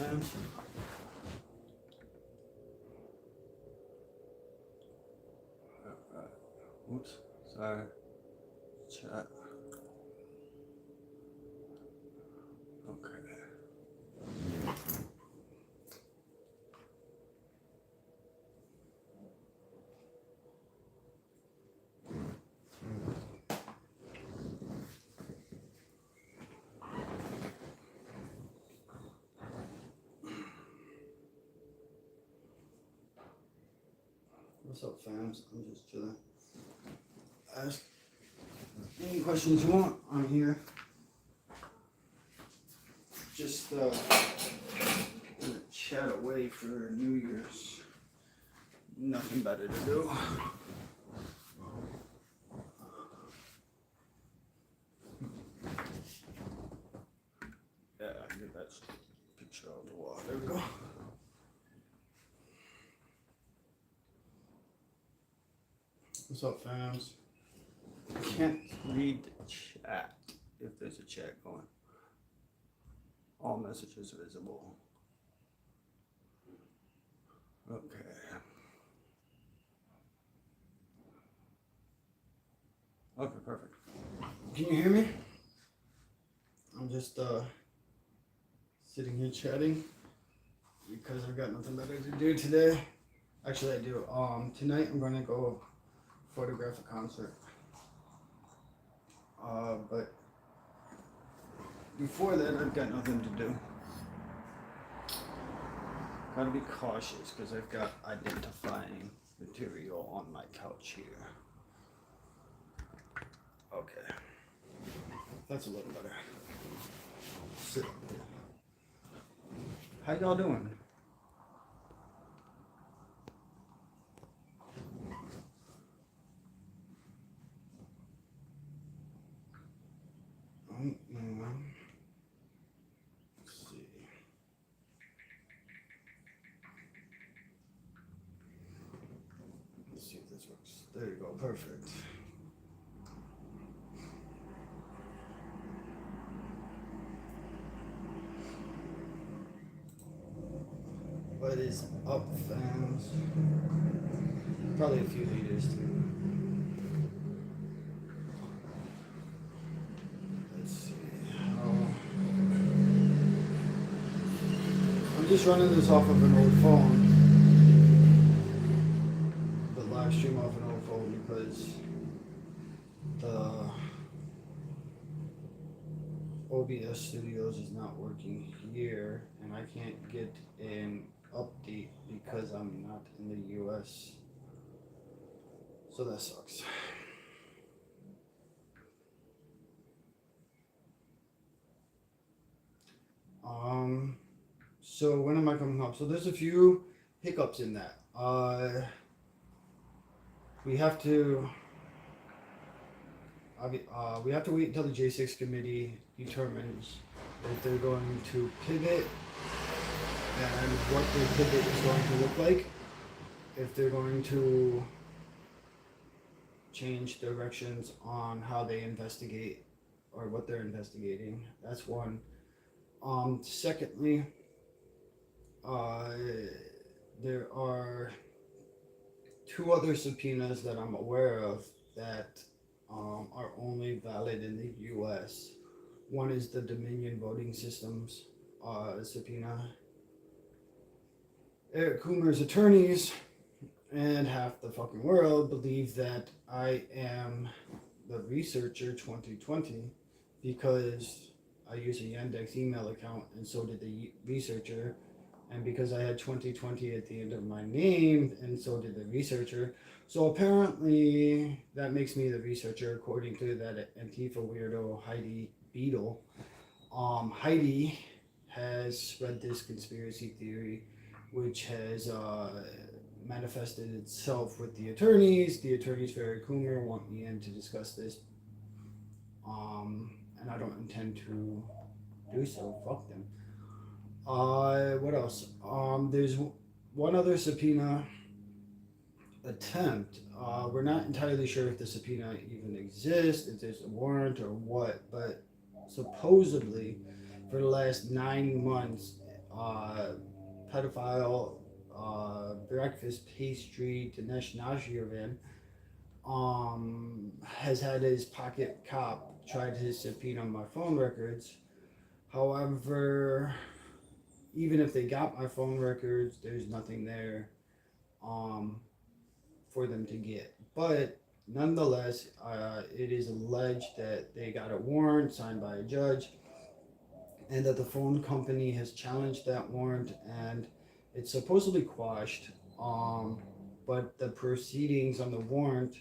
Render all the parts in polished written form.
fans? Oops, sorry. Chat. Okay. What's up, fams? I'm just chilling. Ask any questions you want. I'm here. Just gonna chat away for New Year's. Nothing better to do. Yeah, I get that picture on the wall. There we go. What's up, fams? I can't read the chat if there's a chat going. All messages visible. Okay. Okay, perfect. Can you hear me? I'm just sitting here chatting because I've got nothing better to do today. Actually, I do. Tonight I'm gonna go photograph a concert. But before that, I've got nothing to do. Gotta be cautious because I've got identifying material on my couch here. Okay. That's a little better. Sit up there. How y'all doing? Let's see. Let's see if this works. There you go. Perfect. What is up, fans? Probably a few liters too. Let's see. I'm just running this off of an old phone. The live stream off an old phone because the OBS Studios is not working here, and I can't get an update because I'm not in the US. So that sucks. So when am I coming up? So there's a few hiccups in that. We have to wait until the J6 committee determines if they're going to pivot and what their pivot is going to look like. If they're going to change directions on how they investigate or what they're investigating. That's one. Secondly, there are two other subpoenas that I'm aware of that are only valid in the US. One is the Dominion Voting Systems subpoena. Eric Coomer's attorneys and half the fucking world believe that I am the researcher 2020 because I use a Yandex email account and so did the researcher, and because I had 2020 at the end of my name and so did the researcher. So apparently that makes me the researcher according to that Antifa weirdo Heidi Beadle. Heidi has spread this conspiracy theory which has manifested itself with the attorneys. The attorneys for Eric Coomer want me in to discuss this. And I don't intend to do so. Fuck them. What else? There's one other subpoena attempt. We're not entirely sure if the subpoena even exists, if there's a warrant or what, but supposedly for the last 9 months, pedophile breakfast pastry to nationality event has had his pocket cop try to subpoena my phone records. However, even if they got my phone records, there's nothing there um, for them to get. But nonetheless, it is alleged that they got a warrant signed by a judge and that the phone company has challenged that warrant and it's supposedly quashed. But the proceedings on the warrant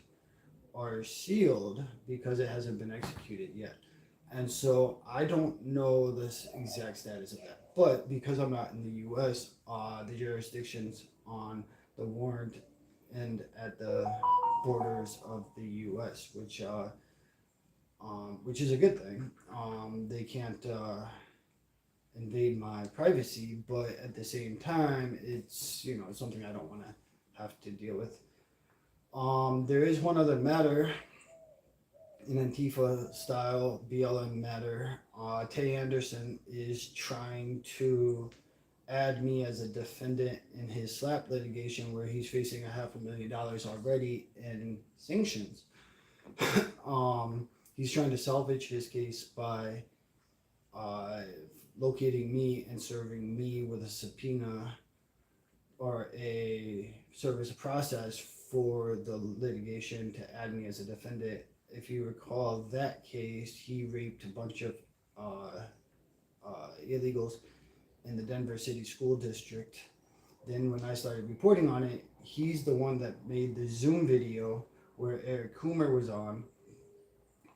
are sealed because it hasn't been executed yet. And so I don't know this exact status of that. But because I'm not in the US, the jurisdictions on the warrant and at the borders of the US, which is a good thing. They can't invade my privacy, but at the same time, it's something I don't want to have to deal with. There is one other matter, an Antifa style BLM matter. Tay Anderson is trying to add me as a defendant in his slap litigation where he's facing $500,000 already in sanctions. He's trying to salvage his case by locating me and serving me with a subpoena or a service of process for the litigation to add me as a defendant. If you recall that case, he raped a bunch of illegals in the Denver City School District. Then when I started reporting on it, he's the one that made the Zoom video where Eric Coomer was on.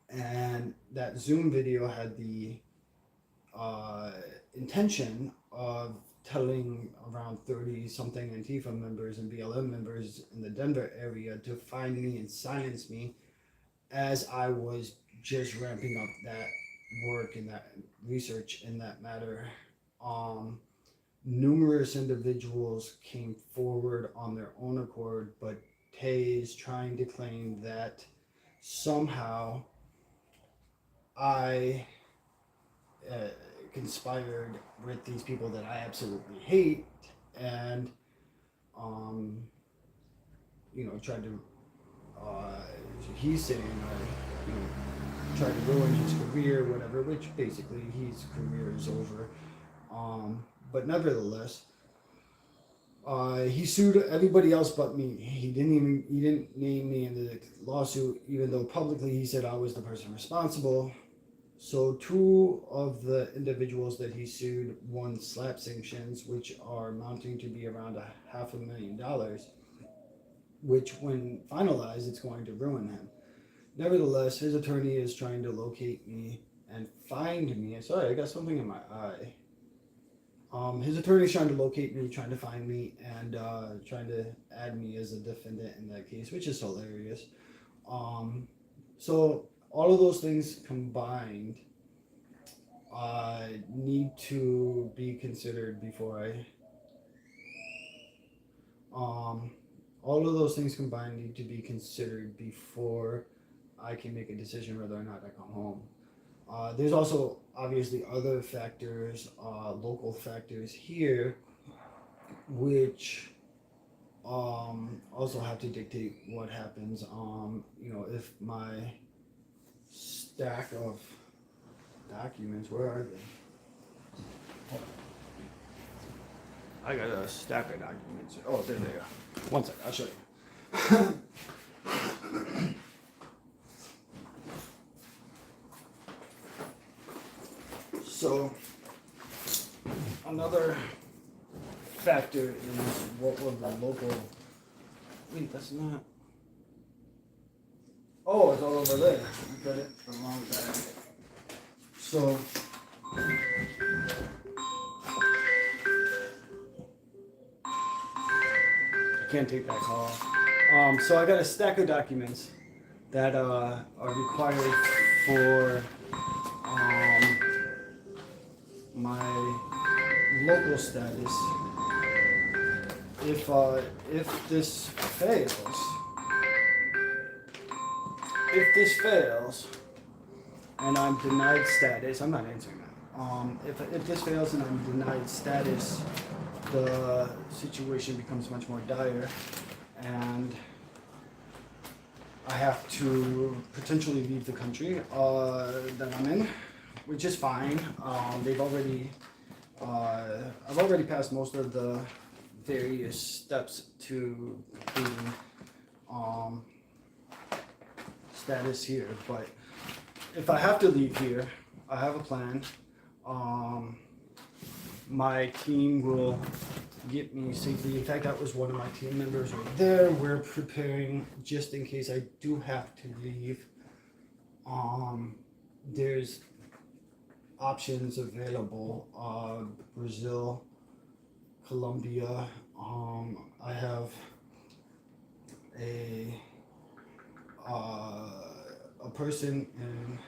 And that Zoom video had the intention of telling around 30-something Antifa members and BLM members in the Denver area to find me and silence me as I was just ramping up that work and that research in that matter. Numerous individuals came forward on their own accord, but Tay is trying to claim that somehow I conspired with these people that I absolutely hate and tried to he's saying I tried to ruin his career, whatever, which basically his career is over. But nevertheless, he sued everybody else but me. He didn't name me in the lawsuit, even though publicly he said I was the person responsible. So 2 of the individuals that he sued won slap sanctions, which are amounting to be around $500,000, which when finalized, it's going to ruin him. Nevertheless, his attorney is trying to locate me and find me. Sorry, I got something in my eye. His attorney is trying to locate me, trying to find me, and trying to add me as a defendant in that case, which is hilarious. So all of those things combined need to be considered before all of those things combined need to be considered before I can make a decision whether or not I come home. There's also obviously other factors, local factors here, which also have to dictate what happens. If my stack of documents, where are they? I got a stack of documents. Oh, there they are. One second, I'll show you. So, another factor is what were the local. Wait, that's not. Oh, it's all over there. I got it the wrong bag. So. I can't take that call. So I got a stack of documents that are required for my local status. If this fails, and I'm denied status, I'm not answering that. If this fails and I'm denied status, the situation becomes much more dire, and I have to potentially leave the country that I'm in, which is fine. I've already passed most of the various steps to completing status here, but if I have to leave here, I have a plan. My team will get me safely. In fact, that was one of my team members right there. We're preparing just in case I do have to leave. There's options available. Brazil, Colombia. I have a person in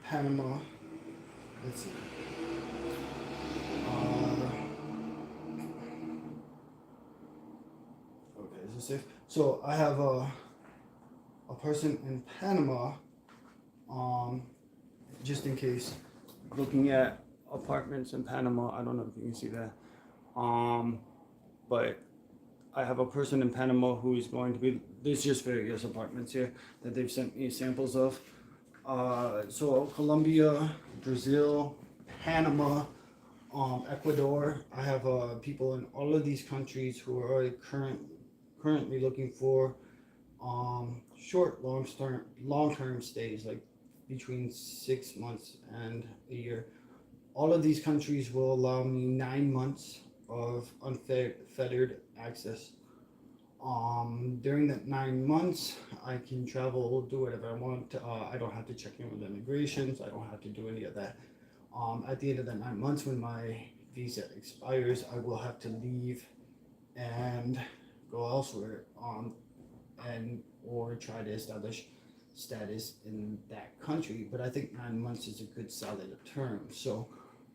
Panama. Let's see. Okay, is this safe? So I have a person in Panama, just in case, looking at apartments in Panama. I don't know if you can see that. But I have a person in Panama who is going to be, there's just various apartments here that they've sent me samples of. So Colombia, Brazil, Panama, Ecuador. I have people in all of these countries who are currently looking for short, long-term stays, like between 6 months and a year. All of these countries will allow me 9 months of unfettered access. During that 9 months, I can travel, do whatever I want. I don't have to check in with immigrations. I don't have to do any of that. At the end of that 9 months, when my visa expires, I will have to leave and go elsewhere, and or try to establish status in that country. But I think 9 months is a good solid term. So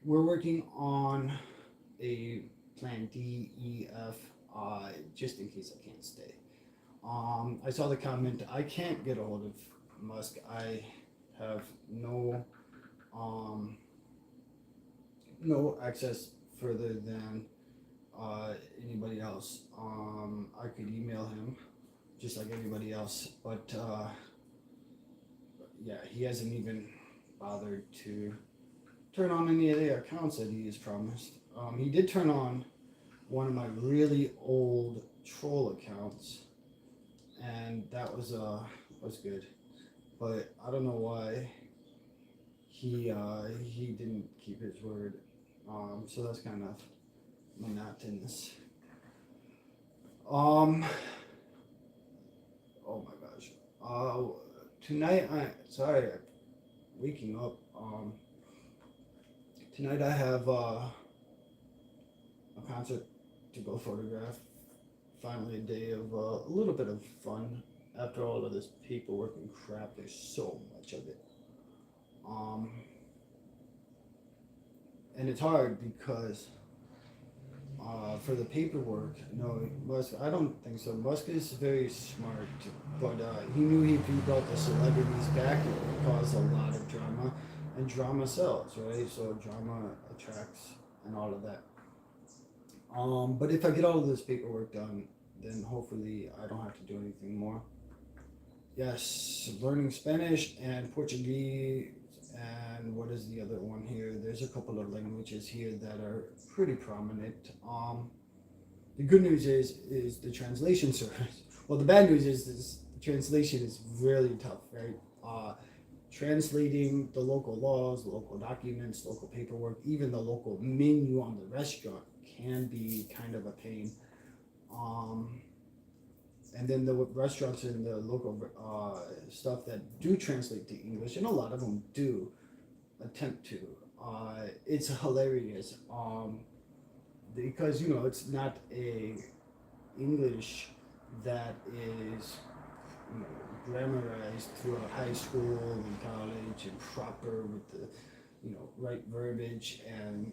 we're working on a plan D, E, F, just in case I can't stay. I saw the comment, I can't get a hold of Musk. I have no access further than anybody else. I could email him just like everybody else, but yeah, he hasn't even bothered to turn on any of the accounts that he has promised. He did turn on one of my really old troll accounts, and that was good, but I don't know why he didn't keep his word. So that's kind of monotonous. Oh my gosh. Tonight waking up. Tonight I have a concert to go photograph. Finally a day of a little bit of fun after all of this paperwork and crap. There's so much of it. And it's hard because for the paperwork, no, Musk, I don't think so. Musk is very smart, but he knew if he brought the celebrities back, it would cause a lot of drama, and drama sells, right? So drama attracts and all of that. But if I get all of this paperwork done, then hopefully I don't have to do anything more. Yes, learning Spanish and Portuguese, and what is the other one here? There's a couple of languages here that are pretty prominent. The good news is the translation service. Well, the bad news is this translation is really tough, right? Translating the local laws, the local documents, local paperwork, even the local menu on the restaurant can be kind of a pain. And then the restaurants and the local stuff that do translate to English, and a lot of them do attempt to. It's hilarious because it's not a English that is grammarized throughout high school and college and proper with the right verbiage and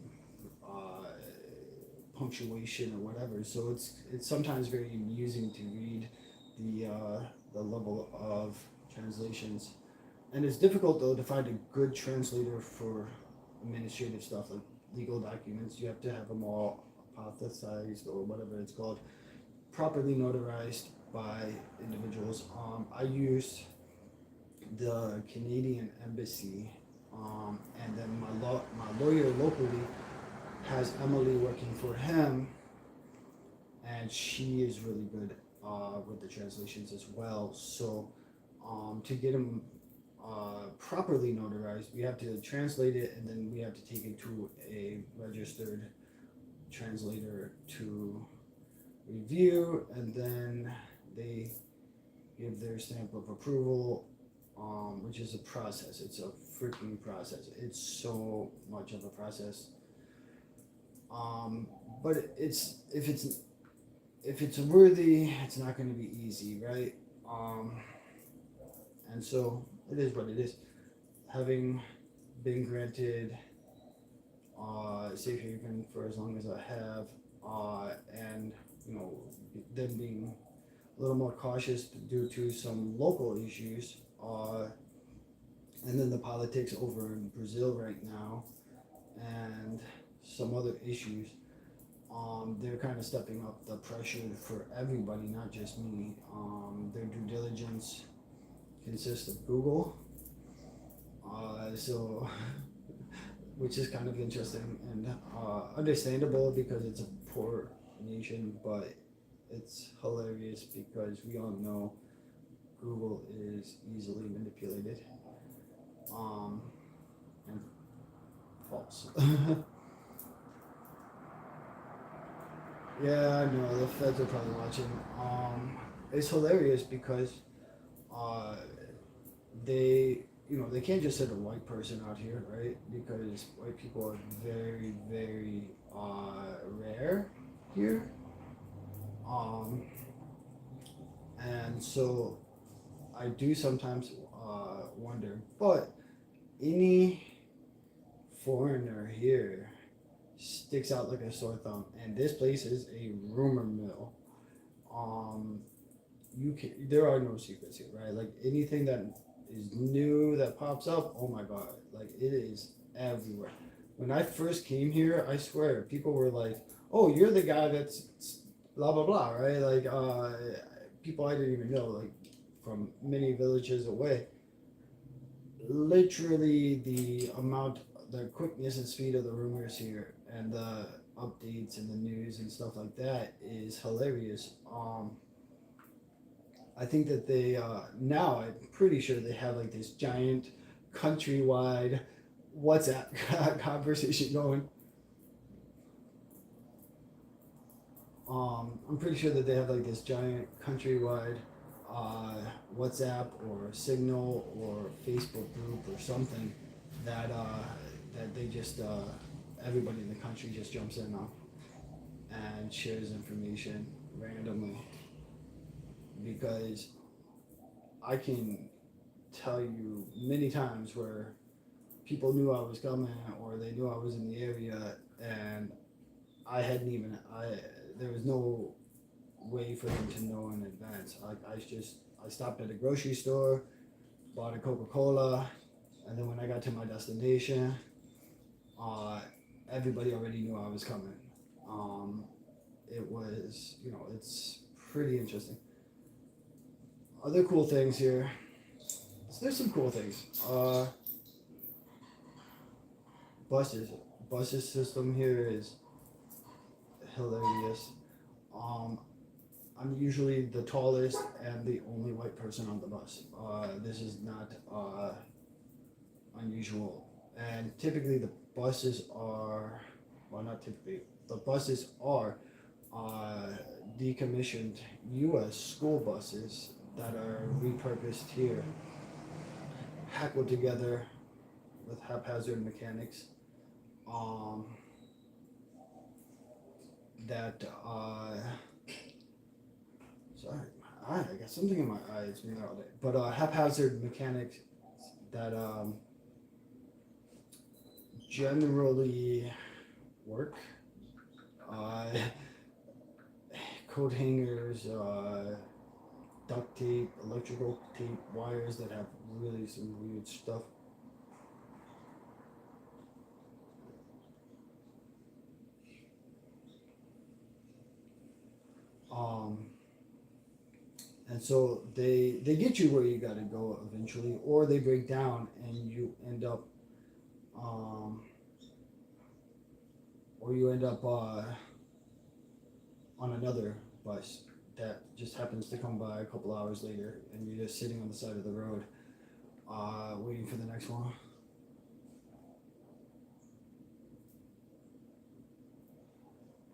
punctuation or whatever. So it's sometimes very amusing to read the level of translations, and it's difficult though to find a good translator for administrative stuff like legal documents. You have to have them all apothecized or whatever it's called, properly notarized by individuals. I used the Canadian Embassy, and then my lawyer locally has Emily working for him, and she is really good with the translations as well. So to get them properly notarized, we have to translate it, and then we have to take it to a registered translator to review, and then they give their stamp of approval, which is a process. It's a freaking process. It's so much of a process. But if it's worthy, it's not going to be easy, right? And so it is what it is. Having been granted safe haven for as long as I have, and them being a little more cautious due to some local issues, and then the politics over in Brazil right now, and some other issues. They're kind of stepping up the pressure for everybody, not just me. Their due diligence consists of Google, so which is kind of interesting and understandable because it's a poor nation, but it's hilarious because we all know Google is easily manipulated and false. Yeah, I know the feds are probably watching. It's hilarious because uh, they can't just send a white person out here, right? Because white people are very, very rare here. Um, and so I do sometimes wonder, but any foreigner here sticks out like a sore thumb, and this place is a rumor mill. Um, there are no secrets here, right? Like anything that is new that pops up, oh my god, like it is everywhere. When I first came here, I swear people were like, "Oh, you're the guy that's blah blah blah," right? Like people I didn't even know, like from many villages away. Literally, the quickness and speed of the rumors here and the updates and the news and stuff like that is hilarious. I think that they now I'm pretty sure they have like this giant countrywide WhatsApp conversation going. I'm pretty sure that they have like this giant countrywide WhatsApp or Signal or Facebook group or something that that they just everybody in the country just jumps in on and shares information randomly, because I can tell you many times where people knew I was coming or they knew I was in the area, and I hadn't even there was no way for them to know in advance. I stopped at a grocery store, bought a Coca-Cola, and then when I got to my destination, everybody already knew I was coming. It was, it's pretty interesting. Other cool things here. So there's some cool things. Buses. Buses system here is hilarious. Um, I'm usually the tallest and the only white person on the bus. This is not unusual. And typically the buses are, well, not typically, the buses are decommissioned U.S. school buses that are repurposed here, hackled together with haphazard mechanics. Um, that sorry, my eye. I got something in my eye. It's been there all day. But haphazard mechanics that generally work. Uh, coat hangers, duct tape, electrical tape, wires that have really some weird stuff. Um, and so they get you where you got to go eventually, or they break down and you end up, um, or you end up on another bus that just happens to come by a couple hours later, and you're just sitting on the side of the road, waiting for the next one.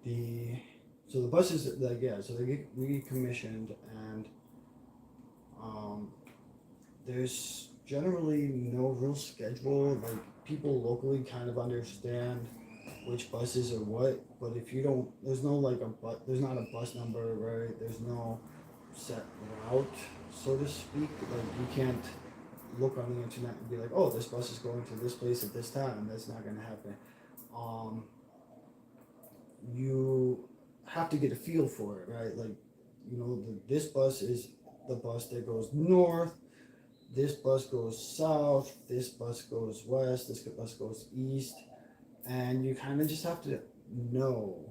The So the buses, like, yeah, so they get recommissioned, and um, there's generally no real schedule. Like, people locally kind of understand which buses are what, but if you don't, there's no like there's not a bus number, right? There's no set route, so to speak. Like, you can't look on the internet and be like, oh, this bus is going to this place at this time. That's not going to happen. Um, you have to get a feel for it, right? Like, this bus is the bus that goes north. This bus goes south. This bus goes west. This bus goes east. And you kind of just have to know,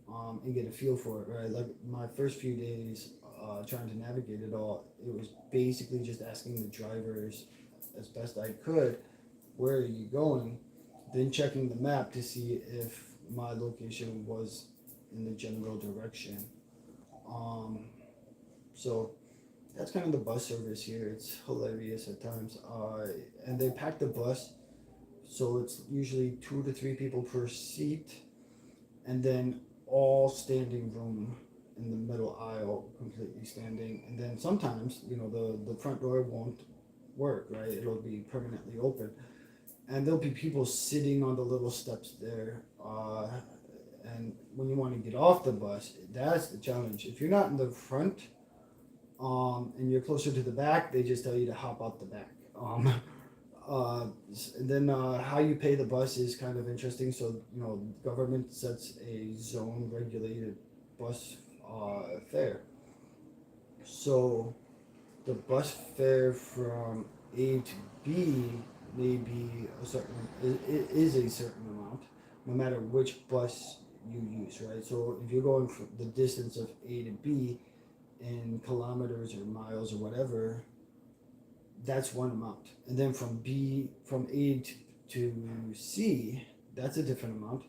and get a feel for it, right? Like, my first few days trying to navigate it all, it was basically just asking the drivers as best I could, where are you going? Then checking the map to see if my location was in the general direction. So that's kind of the bus service here. It's hilarious at times. And they pack the bus, so it's usually 2 to 3 people per seat, and then all standing room in the middle aisle, completely standing. And then sometimes, the front door won't work, right? It'll be permanently open. And there'll be people sitting on the little steps there. And when you want to get off the bus, that's the challenge. If you're not in the front, and you're closer to the back, they just tell you to hop out the back. Then how you pay the bus is kind of interesting. So, government sets a zone regulated bus fare. So the bus fare from A to B may be it is a certain amount, no matter which bus you use, right? So if you're going from the distance of A to B in kilometers or miles or whatever, that's one amount. And then from A to C, that's a different amount.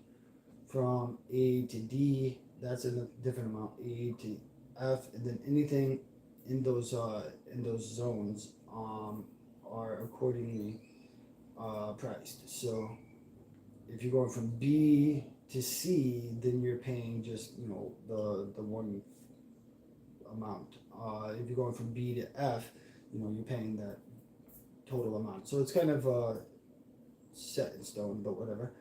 From A to D, that's a different amount. A to F, and then anything in those zones are accordingly priced. So if you're going from B to C, then you're paying just the one amount. If you're going from B to F, you're paying that total amount. So it's kind of set in stone, but whatever.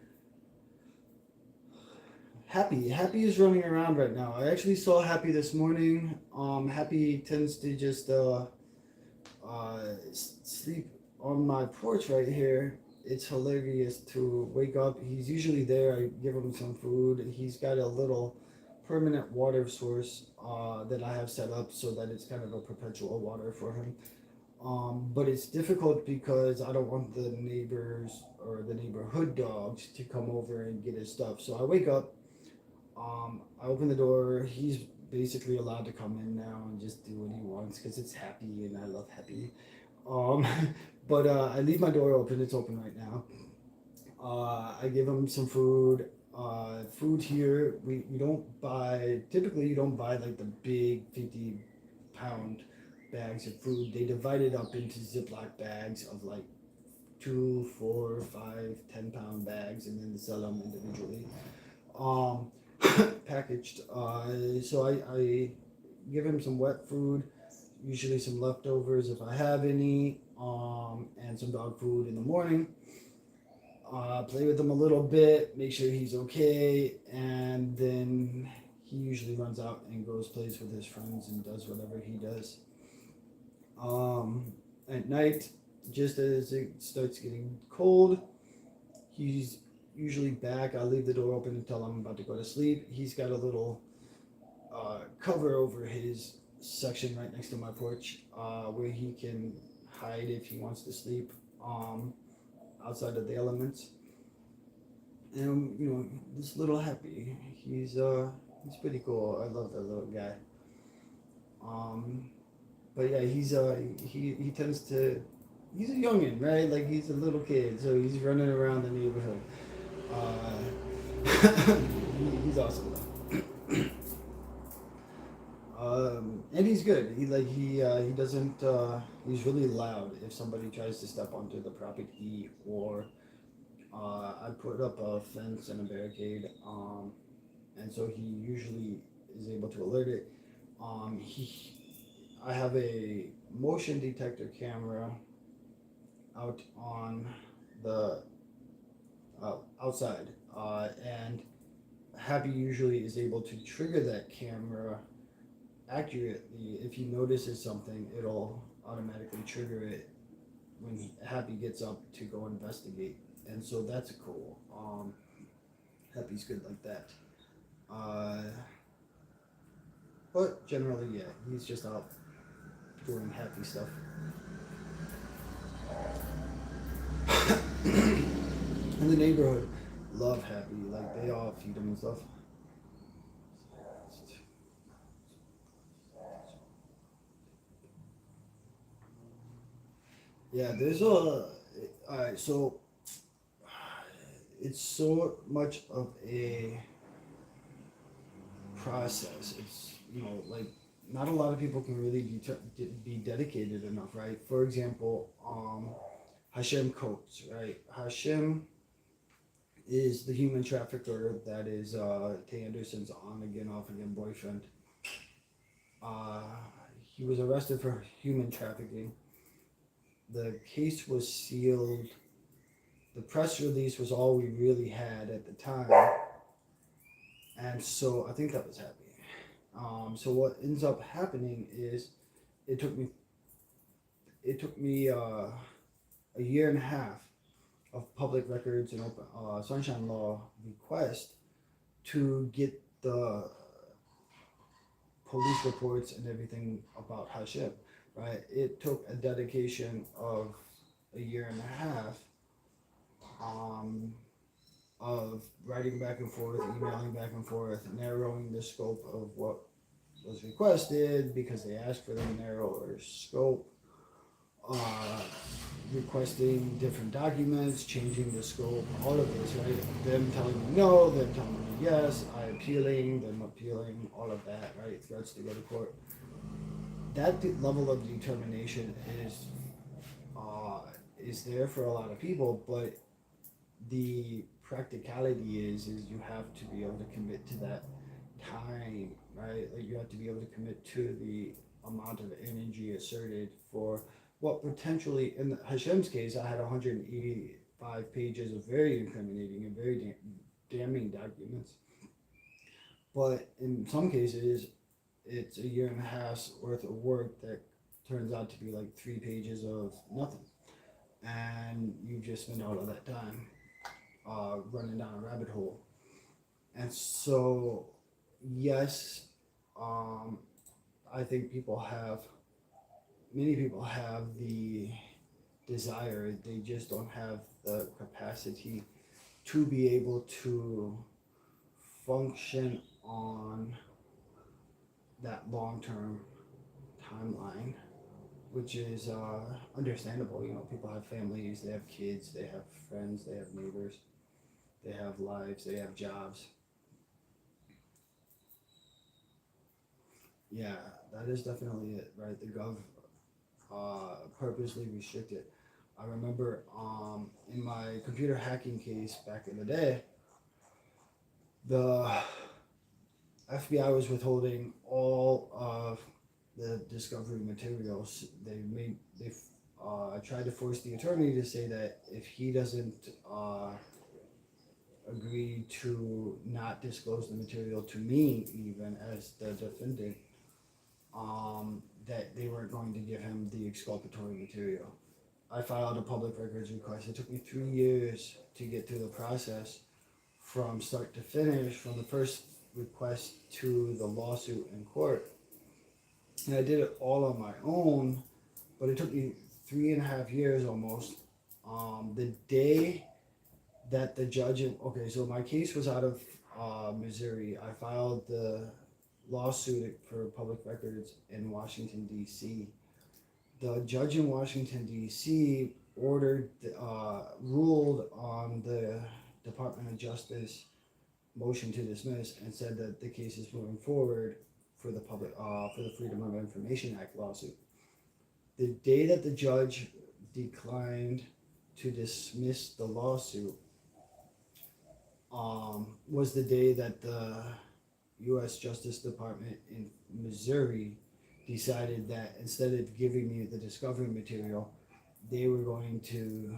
Happy is running around right now. I actually saw Happy this morning. Happy tends to just sleep on my porch right here. It's hilarious to wake up. He's usually there. I give him some food. He's got a little permanent water source that I have set up so that it's kind of a perpetual water for him. But it's difficult because I don't want the neighbors or the neighborhood dogs to come over and get his stuff. So I wake up, I open the door. He's basically allowed to come in now and just do what he wants because it's Happy and I love Happy. But I leave my door open. It's open right now. I give him some food. Food here, we don't buy, typically you don't buy like the big 50-pound bags of food. They divide it up into Ziploc bags of like 2, 4, 5, 10-pound bags, and then they sell them individually, packaged. So I give him some wet food, usually some leftovers if I have any, and some dog food in the morning. Play with him a little bit, make sure he's okay, and then he usually runs out and plays with his friends and does whatever he does. At night, just as it starts getting cold, he's usually back. I leave the door open until I'm about to go to sleep. He's got a little cover over his section right next to my porch, where he can hide if he wants to sleep outside of the elements. And this little Happy, he's He's pretty cool. I love that little guy. Um, but yeah, he tends to he's a youngin, right? Like he's a little kid, so he's running around the neighborhood. He's awesome though. And he's good. He doesn't he's really loud if somebody tries to step onto the property or I put up a fence and a barricade, and so he usually is able to alert it. He I have a motion detector camera out on the outside, and Happy usually is able to trigger that camera accurately. If he notices something, it'll automatically trigger it when Happy gets up to go investigate, and so that's cool. Happy's good like that. Uh, but generally, yeah, he's just out doing happy stuff. In the neighborhood, love Happy. Like they all feed him and stuff. Yeah, there's a. Alright, so it's so much of a process. It's like not a lot of people can really be dedicated enough, right? For example, Hashem Coates, right? Hashem is the human trafficker that is Tay Anderson's on again, off again boyfriend. Uh, he was arrested for human trafficking. The case was sealed. The press release was all we really had at the time, and so I think that was happy. So what ends up happening is it took me a year and a half of public records and open sunshine law request to get the police reports and everything about Hashem, right? It took a dedication of a year and a half of writing back and forth, emailing back and forth, narrowing the scope of what was requested because they asked for the narrower scope, requesting different documents, changing the scope, all of this, right? Them telling me no, them telling me yes, I appealing, them appealing, all of that, right? Threats to go to court. That level of determination is there for a lot of people, but the practicality is you have to be able to commit to that time, right? Like you have to be able to commit to the amount of energy asserted for what potentially, in Hashem's case, I had 185 pages of very incriminating and very damning documents. But in some cases, it's a year and a half's worth of work that turns out to be like 3 pages of nothing. And you just spend all of that time running down a rabbit hole. And so, yes, I think many people have the desire, they just don't have the capacity to be able to function on that long-term timeline, which is understandable. People have families, they have kids, they have friends, they have neighbors, they have lives, they have jobs. Yeah, that is definitely it, right? The gov purposely restricted. I remember in my computer hacking case back in the day, the FBI was withholding all of the discovery materials. They tried to force the attorney to say that if he doesn't agree to not disclose the material to me, even as the defendant, that they weren't going to give him the exculpatory material. I filed a public records request. It took me 3 years to get through the process from start to finish, from the first request to the lawsuit in court. And I did it all on my own, but it took me 3.5 years almost. The day that the judge, okay, so my case was out of Missouri. I filed the lawsuit for public records in Washington, D.C. The judge in Washington, D.C. ruled on the Department of Justice motion to dismiss and said that the case is moving forward for the for the Freedom of Information Act lawsuit. The day that the judge declined to dismiss the lawsuit was the day that the U.S. Justice Department in Missouri decided that instead of giving me the discovery material, they were going to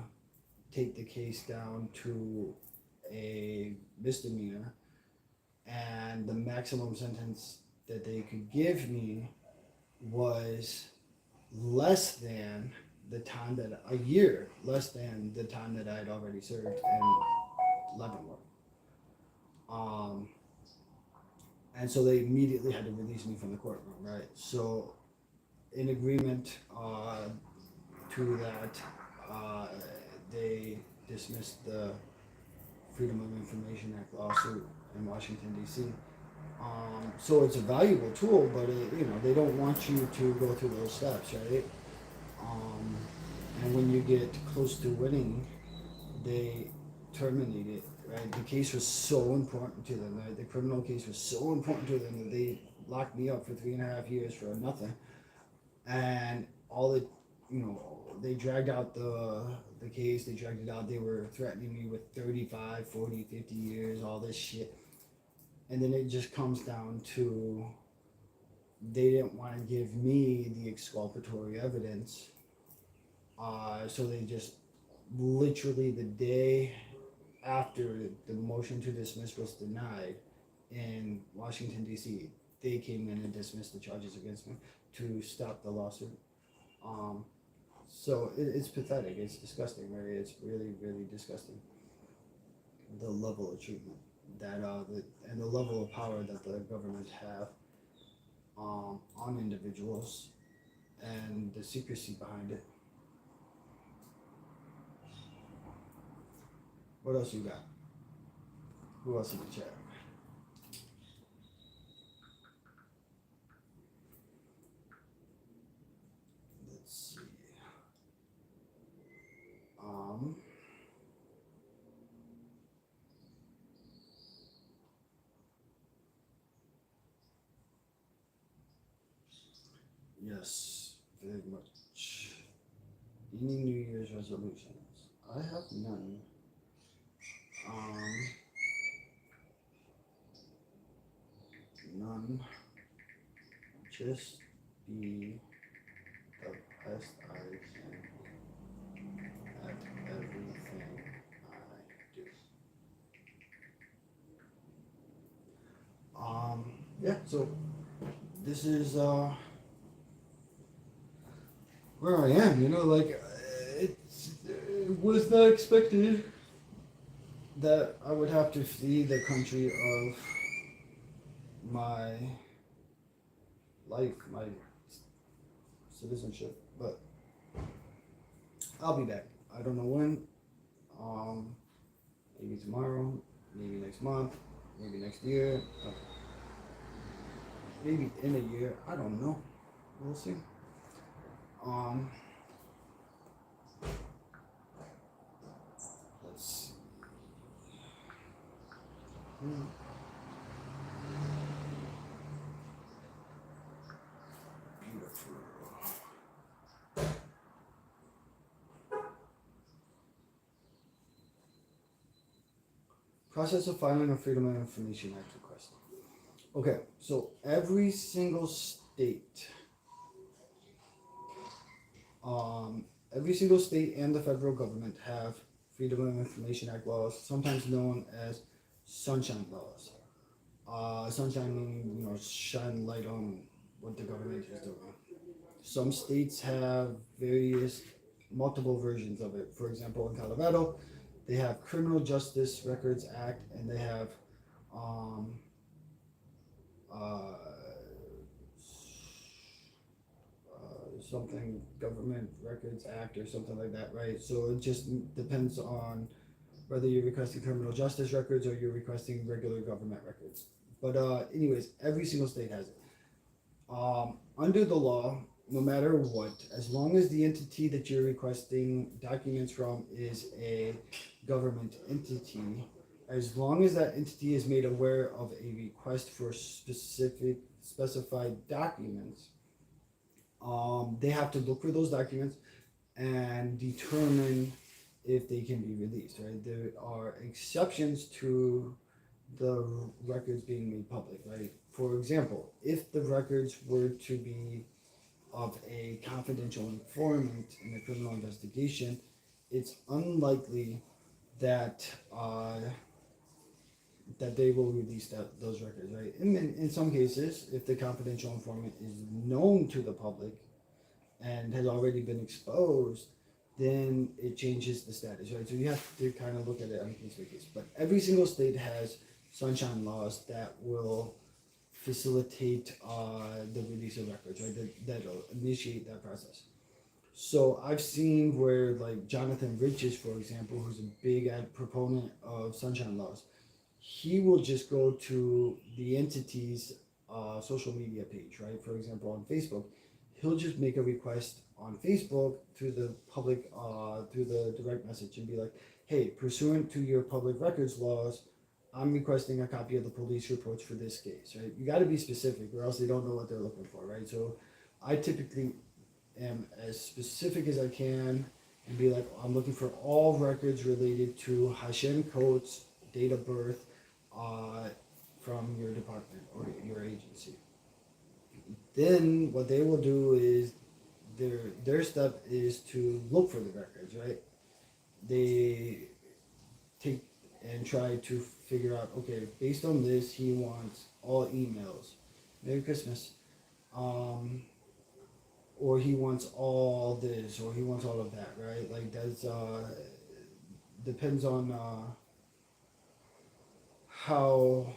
take the case down to a misdemeanor, and the maximum sentence that they could give me was less than a year less than the time that I had already served in Leavenworth. And so they immediately had to release me from the courtroom, right? So, in agreement to that, they dismissed the Freedom of Information Act lawsuit in Washington, D.C. So it's a valuable tool, but they don't want you to go through those steps, right? And when you get close to winning, they terminate it, right? The case was so important to them, right? The criminal case was so important to them that they locked me up for 3.5 years for nothing. And they dragged out the case, they dragged it out, they were threatening me with 35, 40, 50 years, all this shit. And then it just comes down to they didn't want to give me the exculpatory evidence. So they just literally the day after the motion to dismiss was denied in Washington, D.C., they came in and dismissed the charges against me to stop the lawsuit. So it's pathetic. It's disgusting, Mary. It's really, really disgusting. The level of treatment and the level of power that the government have on individuals and the secrecy behind it. What else you got? Who else in the chat? Let's see. Yes, very much. Any New Year's resolutions? I have none. None. Just be the best I can at everything I do. Yeah, so this is where I am, it was not expected that I would have to flee the country of my life, my citizenship, but I'll be back. I don't know when. Maybe tomorrow, maybe next month, maybe next year, maybe in a year. I don't know. We'll see. Let's see. Beautiful. Process of filing a Freedom of Information Act request. Okay, so every single state and the federal government have Freedom of Information Act laws, sometimes known as sunshine laws. Sunshine meaning, shine light on what the government is doing. Some states have multiple versions of it. For example, in Colorado, they have Criminal Justice Records Act, and they have something Government Records Act or something like that, right? So it just depends on whether you're requesting criminal justice records or you're requesting regular government records. But anyways, every single state has it. Under the law, no matter what, as long as the entity that you're requesting documents from is a government entity, as long as that entity is made aware of a request for specified documents, they have to look for those documents and determine if they can be released, right? There are exceptions to the records being made public, right? For example, if the records were to be of a confidential informant in a criminal investigation, it's unlikely that that they will release those records, right? In some cases, if the confidential informant is known to the public and has already been exposed, then it changes the status, right? So you have to kind of look at it on a case by case. But every single state has sunshine laws that will facilitate the release of records, right? That'll initiate that process. So I've seen where, like, Jonathan Riches, for example, who's a big proponent of sunshine laws, he will just go to the entity's social media page, right? For example, on Facebook, he'll just make a request on Facebook through the public, through the direct message, and be like, hey, pursuant to your public records laws, I'm requesting a copy of the police reports for this case, right? You got to be specific, or else they don't know what they're looking for, right? So I typically am as specific as I can and be like, I'm looking for all records related to Hashem Coates' date of birth from your department or your agency. Then what they will do is their step is to look for the records, right? They take and try to figure out, okay, based on this, he wants all emails. Merry Christmas. Or he wants all this, or he wants all of that, right? Like, that's depends on how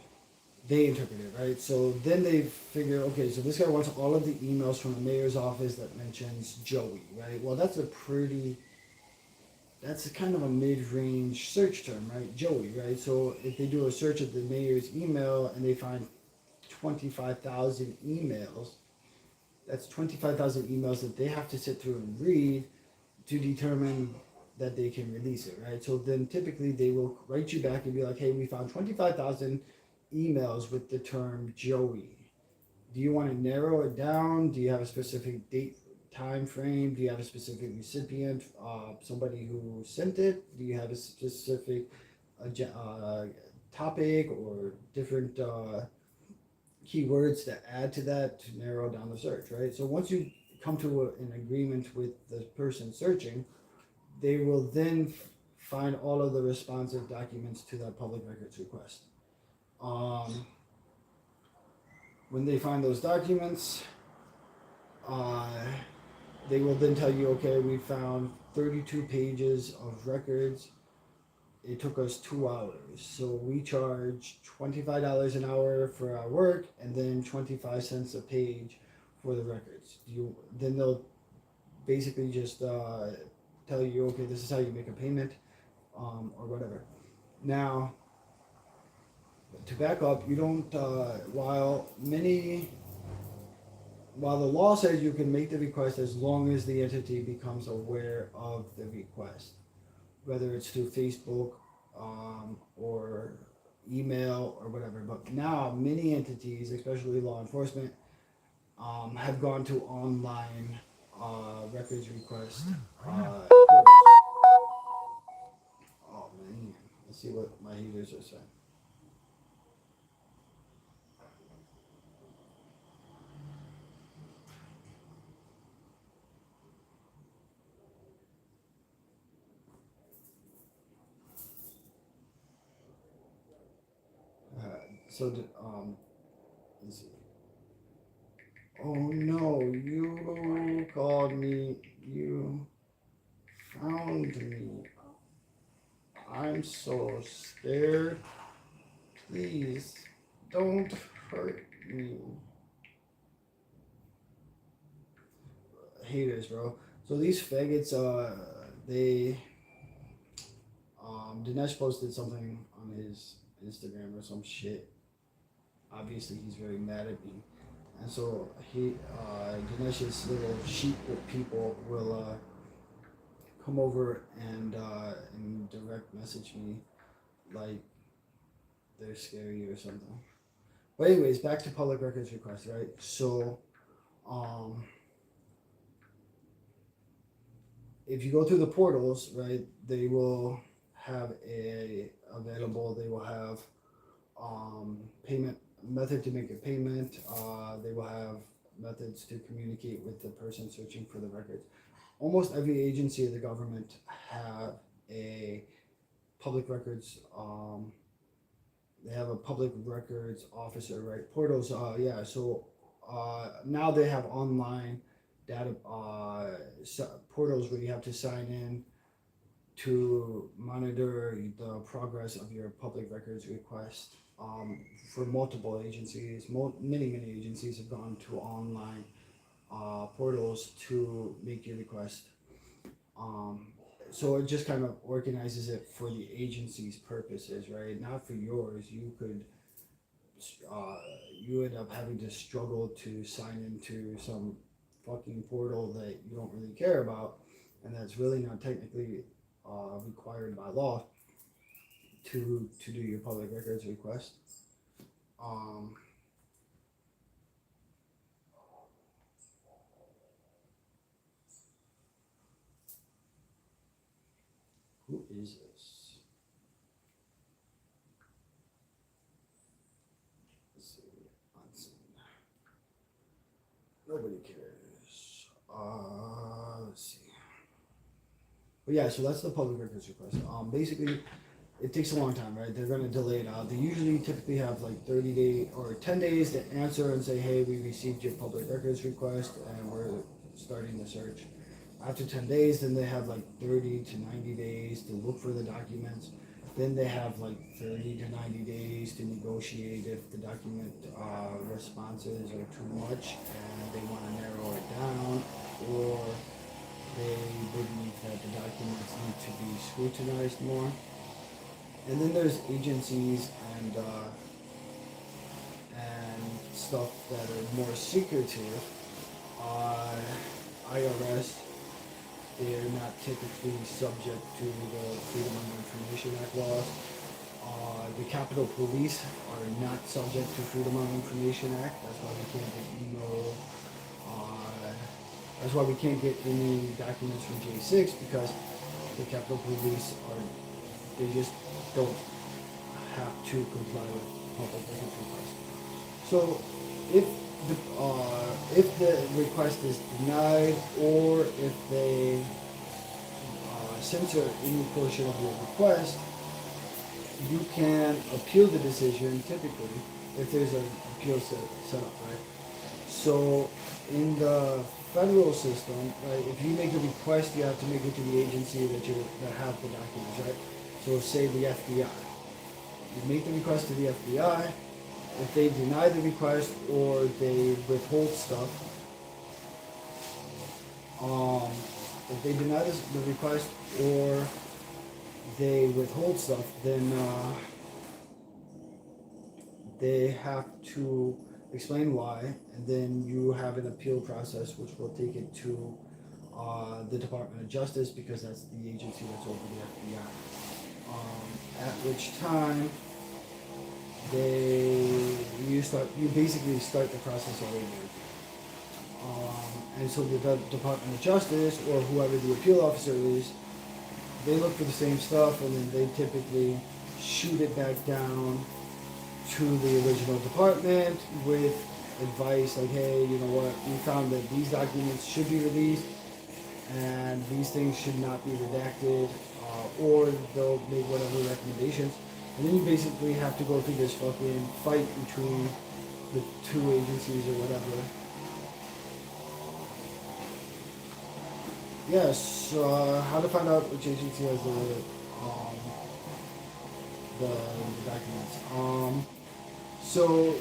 they interpret it, right? So then they figure, okay, so this guy wants all of the emails from the mayor's office that mentions Joey, right? Well, that's kind of a mid-range search term, right? Joey, right? So if they do a search of the mayor's email and they find 25,000 emails, that's 25,000 emails that they have to sit through and read to determine that they can release it, right? So then typically they will write you back and be like, hey, we found 25,000 emails with the term Joey. Do you want to narrow it down? Do you have a specific date, time frame? Do you have a specific recipient, somebody who sent it? Do you have a specific topic or different keywords to add to that to narrow down the search, right? So once you come to an agreement with the person searching, they will then find all of the responsive documents to that public records request. When they find those documents, they will then tell you, okay, we found 32 pages of records. It took us 2 hours. So we charge $25 an hour for our work and then 25 cents a page for the records. Then they'll basically just tell you, okay, this is how you make a payment, or whatever. Now, to back up, you don't, while the law says you can make the request as long as the entity becomes aware of the request, whether it's through Facebook or email or whatever. But now many entities, especially law enforcement, have gone to online records request portals. Oh man, let's see what my heaters are saying. Let's see. Oh no, you called me, you found me. I'm so scared. Please, don't hurt me. Haters, bro. So these faggots, they Dinesh posted something on his Instagram or some shit. Obviously, he's very mad at me, and so Dinesh's little sheep with people will come over and direct message me like they're scary or something. But anyways, back to public records request, right? So, um, if you go through the portals, right, they will have a available. They will have payment method to make a payment. They will have methods to communicate with the person searching for the records. Almost every agency of the government have a public records. They have a public records officer, right? Portals. Yeah. So now they have online data portals where you have to sign in to monitor the progress of your public records request. For multiple agencies, many agencies have gone to online portals to make your request. So it just kind of organizes it for the agency's purposes, right? Not for yours. You end up having to struggle to sign into some fucking portal that you don't really care about, and that's really not technically required by law to do your public records request. Who is this? Let's see. Unseen. Nobody cares. Let's see. But yeah, so that's the public records request. Basically, it takes a long time, right? They're going to delay it out. They usually typically have like 30 days or 10 days to answer and say, hey, we received your public records request and we're starting the search. After 10 days, then they have like 30 to 90 days to look for the documents. Then they have like 30 to 90 days to negotiate if the document responses are too much and they want to narrow it down, or they believe that the documents need to be scrutinized more. And then there's agencies and stuff that are more secretive. IRS, they're not typically subject to the Freedom of Information Act laws. The Capitol Police are not subject to Freedom of Information Act. That's why we can't get email. That's why we can't get any documents from J6, because the Capitol Police they just don't have to comply with public records request. So if the request is denied, or if they censor any portion of your request, you can appeal the decision typically if there's an appeal set up, right? So in the federal system, right, if you make a request, you have to make it to the agency that have the documents, right? So say the FBI. You make the request to the FBI. If they deny the request or they withhold stuff, if they deny the request or they withhold stuff, then they have to explain why, and then you have an appeal process which will take it to the Department of Justice, because that's the agency that's over the FBI. At which time you basically start the process all over. And so the Department of Justice, or whoever the appeal officer is, they look for the same stuff, and then they typically shoot it back down to the original department with advice like, hey, you know what, we found that these documents should be released and these things should not be redacted, or they'll make whatever recommendations. And then you basically have to go through this fucking fight between the two agencies or whatever. Yes, how to find out which agency has the documents. So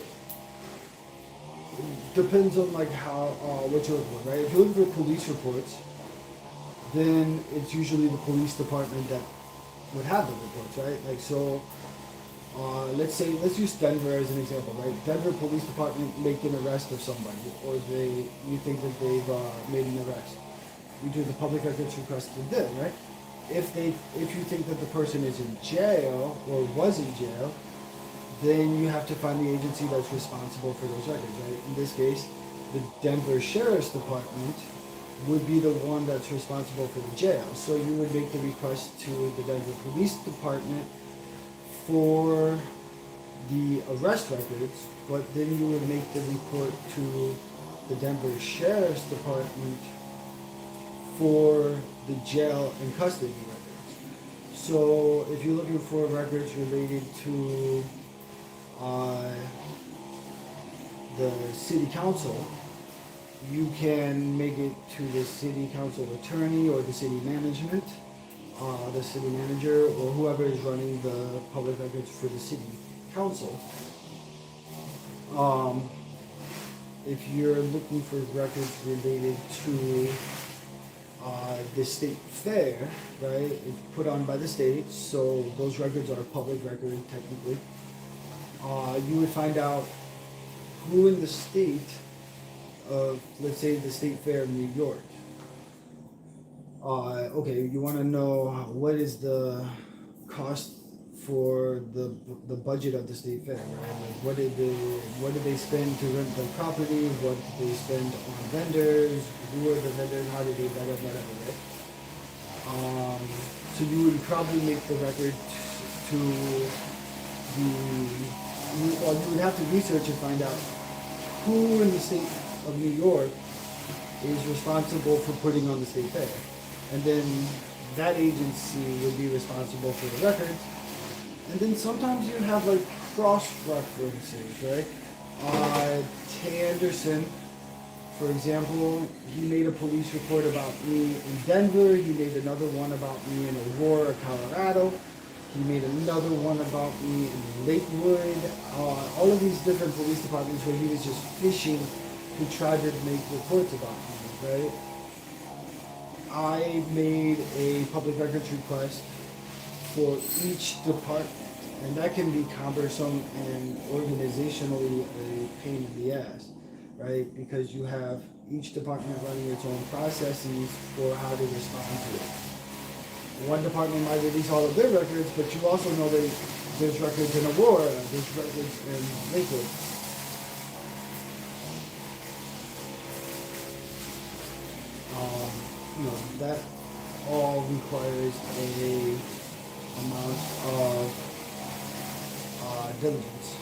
depends on like how what you're looking for, right? If you're looking for police reports, then it's usually the police department that would have the reports, right? Like so, let's use Denver as an example, right? Denver Police Department make an arrest of somebody, or you think that they've made an arrest. You do the public records request to them, right? If you think that the person is in jail or was in jail, then you have to find the agency that's responsible for those records, right? In this case, the Denver Sheriff's Department would be the one that's responsible for the jail. So you would make the request to the Denver Police Department for the arrest records, but then you would make the report to the Denver Sheriff's Department for the jail and custody records. So if you're looking for records related to the city council, you can make it to the city council attorney or the city management, the city manager, or whoever is running the public records for the city council. If you're looking for records related to the state fair, right, it's put on by the state, so those records are public record technically. You would find out who in the state of, let's say, the state fair of New York. Okay, you want to know what is the cost for the budget of the state fair, right? Like what did they spend to rent the property? What did they spend on vendors? Who are the vendors? How did they whatever, right? So you would probably make the record to you would have to research and find out who in the state of New York is responsible for putting on the state fair. And then that agency would be responsible for the records. And then sometimes you have like cross-references, right? Tay Anderson, for example, he made a police report about me in Denver. He made another one about me in Aurora, Colorado. He made another one about me in Lakewood. All of these different police departments where he was just fishing to try to make reports about me, right? I made a public records request for each department, and that can be cumbersome and organizationally a pain in the ass, right? Because you have each department running its own processes for how to respond to it. One department might release all of their records, but you also know that there's records in Aurora, there's records in Lakewood. That all requires a amount of diligence.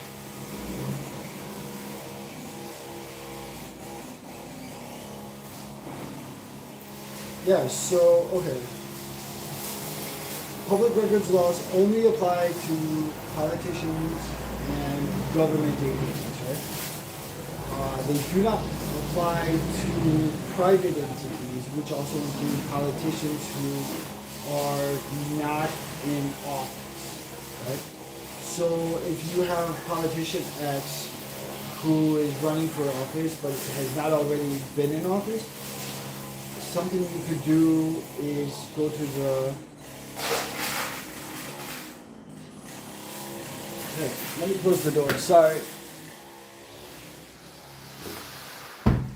Yeah, so, okay. Public records laws only apply to politicians and government agencies, right? They do not apply to private entities, which also include politicians who are not in office, right? So if you have politician X who is running for office but has not already been in office, something you could do is go to the... Hey, let me close the door, sorry.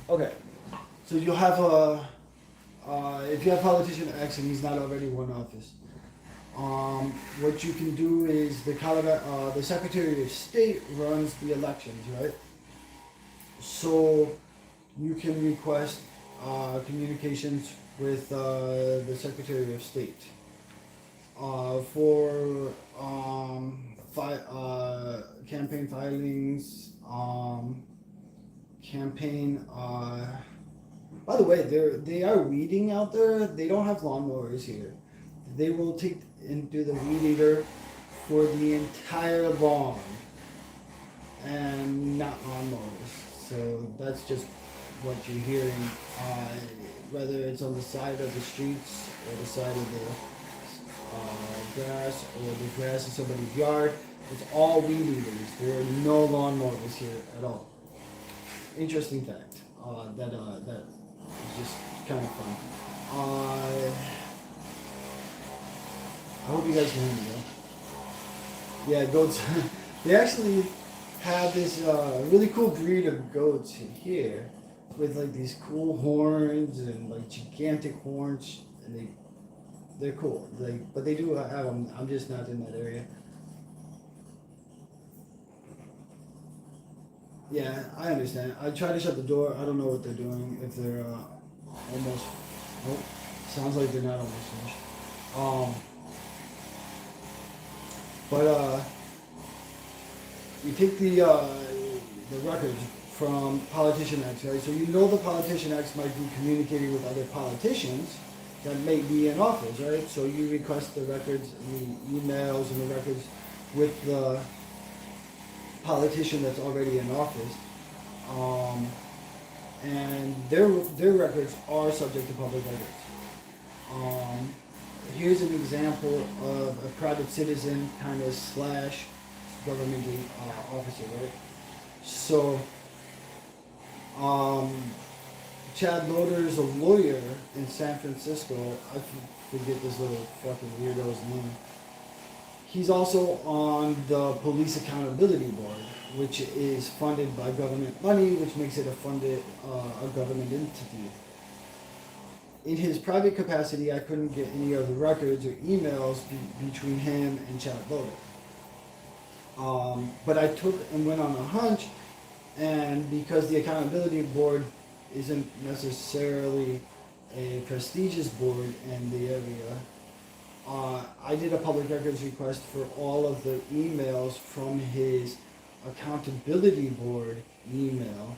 Okay, so you'll have if you have politician X and he's not already won office, what you can do is the Secretary of State runs the elections, right? So you can request communications with the Secretary of State for campaign filings, campaign. By the way, they are weeding out there. They don't have lawnmowers here. They will take and do the weed eater for the entire lawn, and not lawnmowers. So that's just what you're hearing. Whether it's on the side of the streets or the side of the grass or the grass in somebody's yard, it's all weed eaters. There are no lawnmowers here at all. Interesting fact. That is just kind of fun. I hope hope you guys can hear me though. Yeah, goats. They actually have this really cool breed of goats here, with like these cool horns and like gigantic horns, and they're cool. Like, but they do have them. I'm just not in that area. Yeah, I understand. I try to shut the door. I don't know what they're doing. If they're almost. Nope. Sounds like they're not almost finished. Um, but you take the records from Politician X, right? So you know the Politician X might be communicating with other politicians that may be in office, right? So you request the records, the emails, and the records with the politician that's already in office, um, and their records are subject to public records. Um, Here's an example of a private citizen kind of slash government officer, right? So, um, Chad Loader's a lawyer in San Francisco. I forget this little fucking weirdo's name. He's also on the Police Accountability Board, which is funded by government money, which makes it a government entity. In his private capacity, I couldn't get any of the records or emails between him and Chad Loader. But I took and went on a hunch, and because the Accountability Board isn't necessarily a prestigious board in the area, I did a public records request for all of the emails from his Accountability Board email,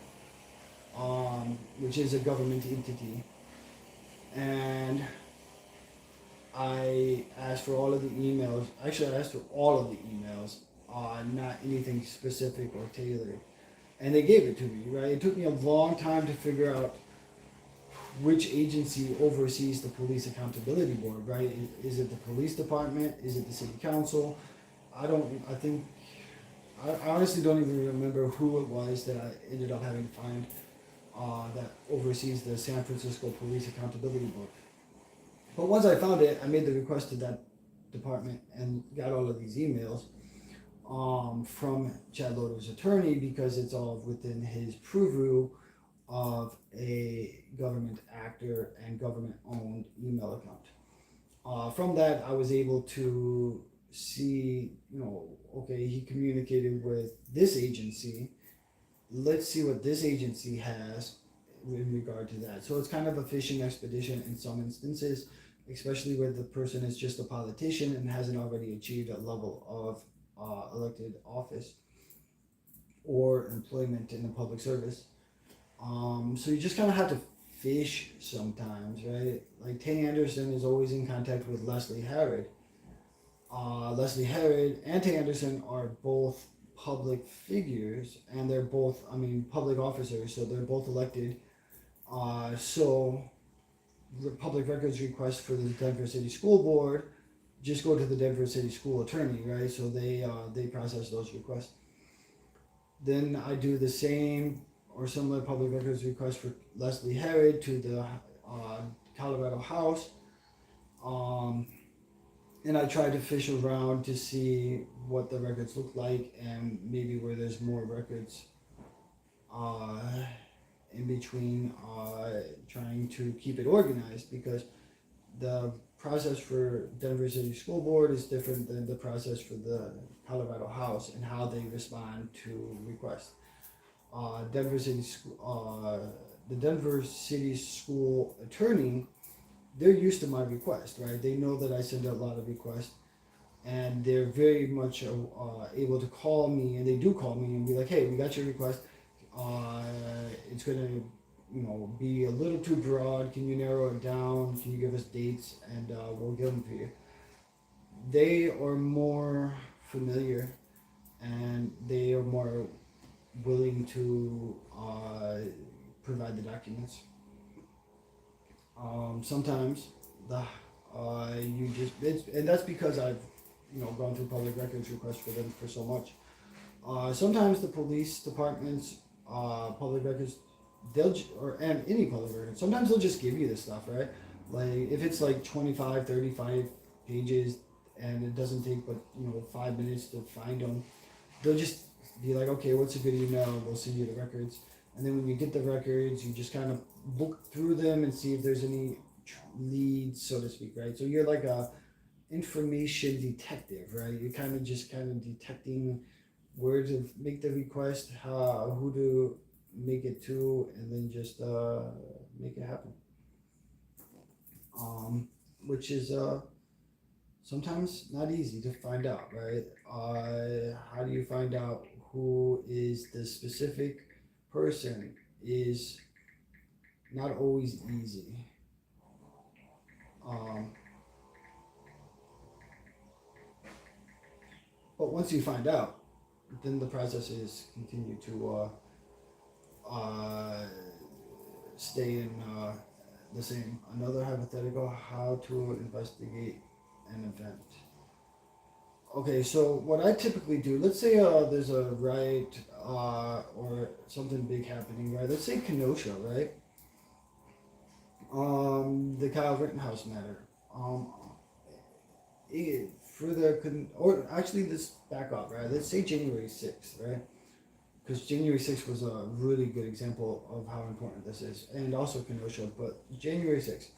which is a government entity. And I asked for all of the emails. Actually, I asked for all of the emails, not anything specific or tailored. And they gave it to me, right? It took me a long time to figure out which agency oversees the Police Accountability Board, right? Is it the police department? Is it the city council? I honestly don't even remember who it was that I ended up having to find that oversees the San Francisco Police Accountability Board. But once I found it, I made the request to that department and got all of these emails from Chad Loader's attorney, because it's all within his purview of a government actor and government-owned email account. From that, I was able to see, okay, he communicated with this agency. Let's see what this agency has in regard to that. So it's kind of a fishing expedition in some instances, especially where the person is just a politician and hasn't already achieved a level of elected office or employment in the public service. So you just kind of have to fish sometimes, right? Like Tay Anderson is always in contact with Leslie Herod. Leslie Herod and Tay Anderson are both public figures, and they're both, public officers, so they're both elected. So the public records request for the Denver City School Board just go to the Denver City School Attorney, right? So they process those requests. Then I do the same or similar public records request for Leslie Herod to the Colorado House. And I try to fish around to see what the records look like and maybe where there's more records in between, trying to keep it organized, because the process for Denver City School Board is different than the process for the Colorado House and how they respond to requests. The Denver City School Attorney, they're used to my request, right? They know that I send a lot of requests, and they're very much able to call me, and they do call me and be like, hey, we got your request. It's going to be a little too broad. Can you narrow it down? Can you give us dates? And we'll give them to you. They are more familiar, and they are more willing to provide the documents. Sometimes and that's because I've gone through public records requests for them for so much. Sometimes the police departments, public records, and any public records, sometimes they'll just give you this stuff, right? Like if it's like 25, 35 pages, and it doesn't take but 5 minutes to find them. They'll just be like, okay, what's a good email? They'll send you the records, and then when you get the records, you just kind of look through them and see if there's any leads, so to speak, right? So you're like a information detective, right? You're kind of detecting where to make the request, who to make it to, and then just make it happen. Which is sometimes not easy to find out, right? How do you find out who is the specific person is not always easy. But once you find out, then the process is continue to stay in the same. Another hypothetical: how to investigate an event. Okay, so what I typically do, let's say there's a riot or something big happening, right? Let's say Kenosha, right? The Kyle Rittenhouse matter. Or actually, let's back up, right? Let's say January 6th, right? Because January 6th was a really good example of how important this is, and also Kenosha, but January 6th.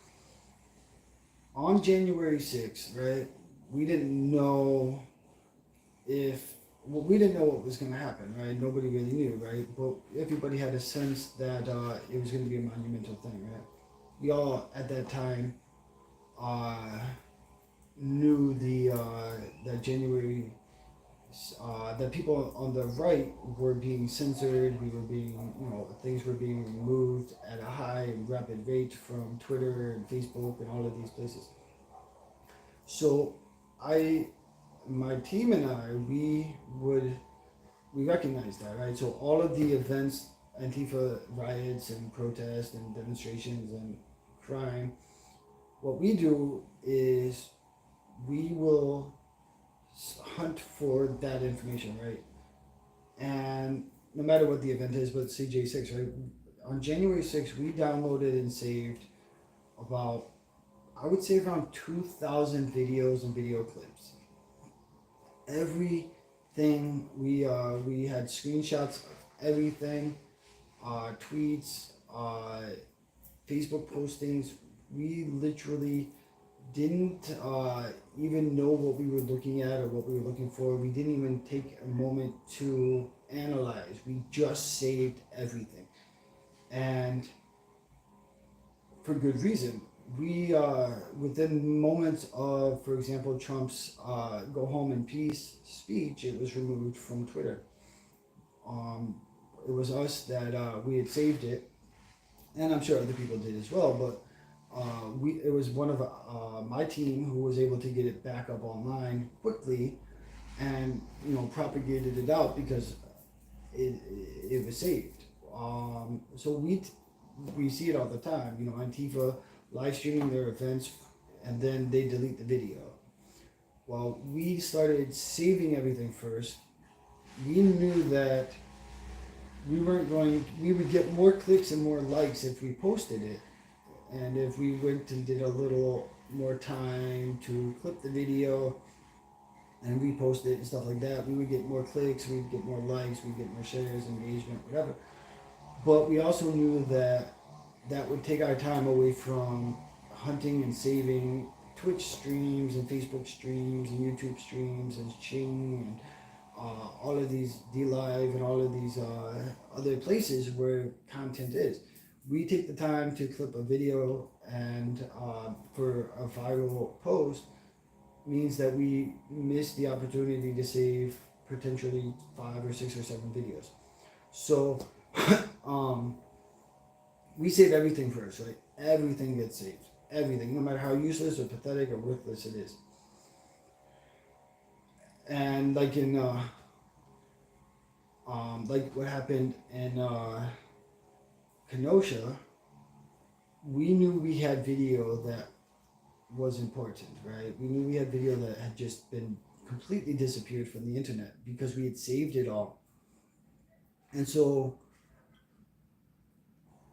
On January 6th, right, we didn't know we didn't know what was going to happen, right? Nobody really knew, right? But everybody had a sense that it was going to be a monumental thing, right? We all, at that time, knew that January that people on the right were being censored. We were being, things were being removed at a high and rapid rate from Twitter and Facebook and all of these places. So my team and I, we recognized that, right? So all of the events, Antifa riots and protests and demonstrations and crime, what we do is we will hunt for that information, right? And no matter what the event is, but CJ6, right? On January 6th, we downloaded and saved about, I would say, around 2,000 videos and video clips. Everything, we had screenshots of everything, tweets, Facebook postings. We literally didn't even know what we were looking at or what we were looking for. We didn't even take a moment to analyze. We just saved everything. And for good reason. We, within moments of, for example, Trump's go home in peace speech, it was removed from Twitter. It was us that we had saved it, and I'm sure other people did as well, but it was one of my team who was able to get it back up online quickly and propagated it out because it was saved. So we see it all the time. Antifa live streaming their events and then they delete the video. Well, we started saving everything first. We knew that we would get more clicks and more likes if we posted it. And if we went and did a little more time to clip the video and repost it and stuff like that, we would get more clicks, we'd get more likes, we'd get more shares, engagement, whatever. But we also knew that would take our time away from hunting and saving Twitch streams and Facebook streams and YouTube streams and Ching and all of these DLive and all of these other places where content is. We take the time to clip a video and for a viral post means that we miss the opportunity to save potentially 5 or 6 or 7 videos. So we save everything first, right? Everything gets saved. Everything, no matter how useless or pathetic or worthless it is. And like in like what happened in Kenosha, we knew we had video that was important, right? We knew we had video that had just been completely disappeared from the internet because we had saved it all. And so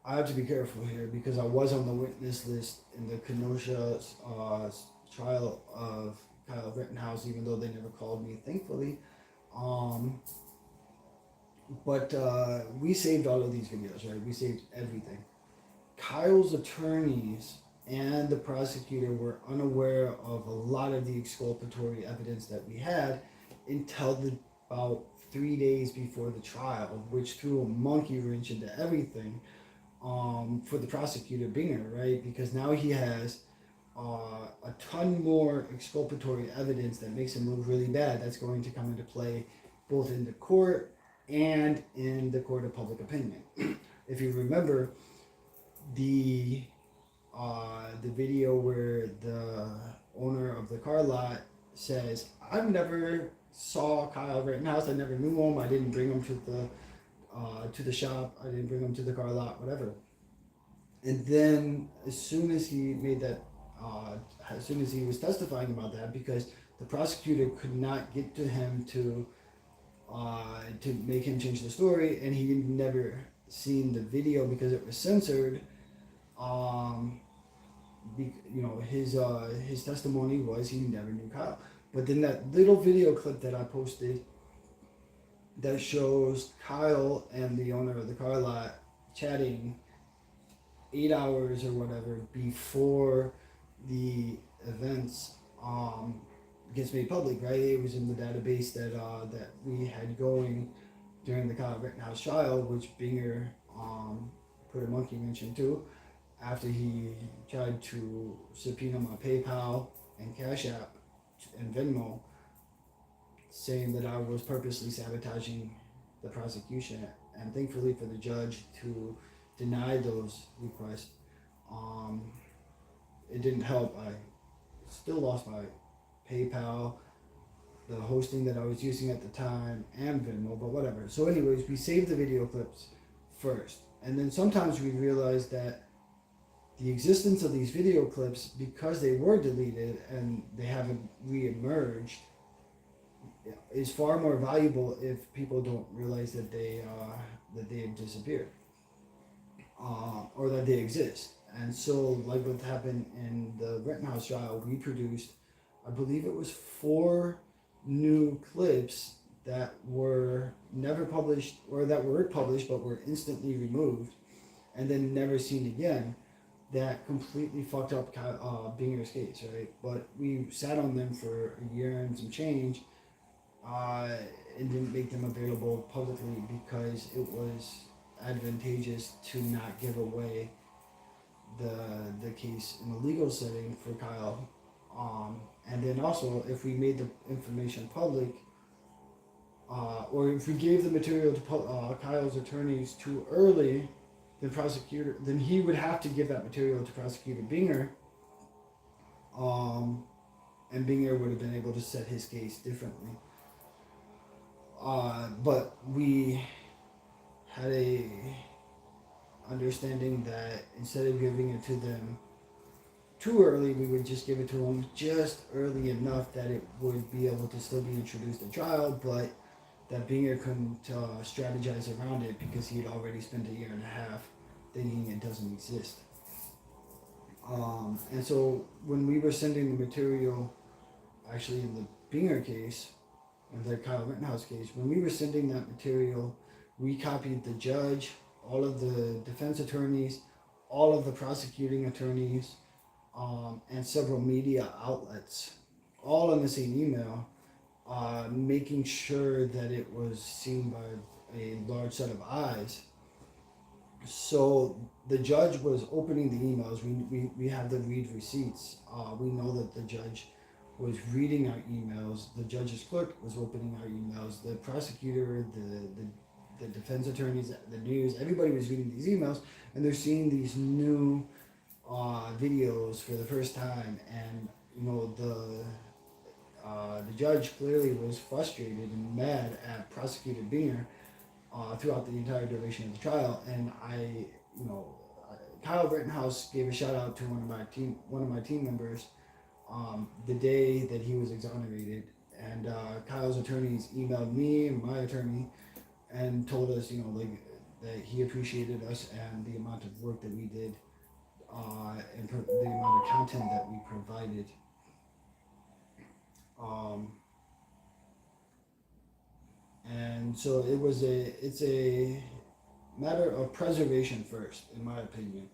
I have to be careful here because I was on the witness list in the Kenosha trial of Kyle Rittenhouse, even though they never called me, thankfully. But we saved all of these videos, right? We saved everything. Kyle's attorneys and the prosecutor were unaware of a lot of the exculpatory evidence that we had until about 3 days before the trial, which threw a monkey wrench into everything for the prosecutor Binger, right? Because now he has a ton more exculpatory evidence that makes him look really bad. That's going to come into play both in the court and in the court of public opinion. If you remember, the video where the owner of the car lot says, "I've never saw Kyle Rittenhouse. I never knew him. I didn't bring him to the shop. I didn't bring him to the car lot, whatever." And then as soon as he made that, as soon as he was testifying about that, because the prosecutor could not get to him to make him change the story, and he never seen the video because it was censored. His testimony was he never knew Kyle. But then that little video clip that I posted that shows Kyle and the owner of the car lot chatting 8 hours or whatever before the events gets made public, right? It was in the database that we had going during the Kyle Rittenhouse trial, which Binger put a monkey wrench into after he tried to subpoena my PayPal and Cash App and Venmo, saying that I was purposely sabotaging the prosecution. And thankfully for the judge to deny those requests, it didn't help. I still lost my PayPal, the hosting that I was using at the time, and Venmo, but whatever. So anyways, we saved the video clips first. And then sometimes we realized that the existence of these video clips, because they were deleted and they haven't re-emerged, is far more valuable if people don't realize that they have disappeared, or that they exist. And so, like what happened in the Rittenhouse trial, we produced, I believe it was 4 new clips that were never published, or that were published but were instantly removed and then never seen again, that completely fucked up Binger's case, right? But we sat on them for a year and some change, and didn't make them available publicly because it was advantageous to not give away the case in a legal setting for Kyle. And then also, if we made the information public, or if we gave the material to Kyle's attorneys too early, then he would have to give that material to prosecutor Binger, and Binger would have been able to set his case differently. But we had a understanding that instead of giving it to them too early, we would just give it to them just early enough that it would be able to still be introduced at trial, but that Binger couldn't strategize around it because he had already spent a year and a half thinking it doesn't exist. And so when we were sending the material, actually in the Binger case, in the Kyle Rittenhouse case, when we were sending that material, we copied the judge, all of the defense attorneys, all of the prosecuting attorneys, and several media outlets, all in the same email, making sure that it was seen by a large set of eyes. So the judge was opening the emails. We have the read receipts. We know that the judge was reading our emails. The judge's clerk was opening our emails. The prosecutor, the defense attorneys, the news, everybody was reading these emails, and they're seeing these new videos for the first time. And the judge clearly was frustrated and mad at prosecutor Binger throughout the entire duration of the trial. And Kyle Rittenhouse gave a shout out to one of my team members the day that he was exonerated, and Kyle's attorneys emailed me and my attorney and told us that he appreciated us and the amount of work that we did, and the amount of content that we provided. And so it's a matter of preservation first, in my opinion.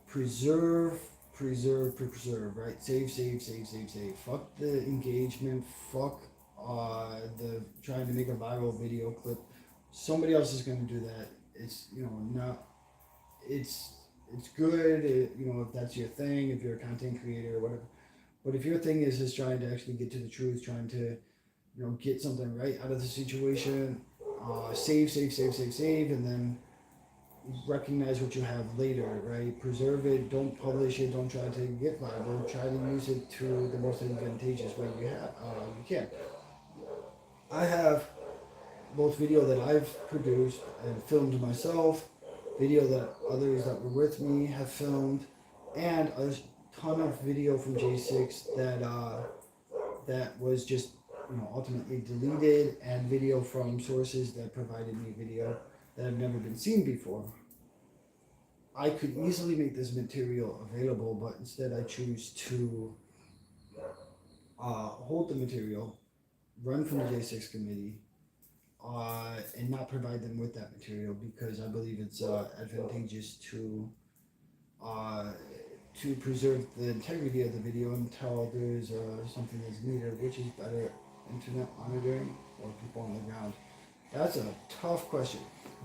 Preserve, preserve, right? Save. Fuck the engagement. Fuck the trying to make a viral video clip. Somebody else is going to do that. It's, not, it's, it's good, if that's your thing, if you're a content creator or whatever. But if your thing is just trying to actually get to the truth, trying to, get something right out of the situation, save, and then recognize what you have later, right? Preserve it, don't publish it, don't try to get viral, try to use it to the most advantageous way you can. I have both video that I've produced and filmed myself, video that others that were with me have filmed, and a ton of video from J6 that was just ultimately deleted, and video from sources that provided me video that have never been seen before. I could easily make this material available, but instead I choose to hold the material, run from the J6 committee, and not provide them with that material because I believe it's advantageous to preserve the integrity of the video until there's something that's needed, which is better internet monitoring or people on the ground. That's a tough question.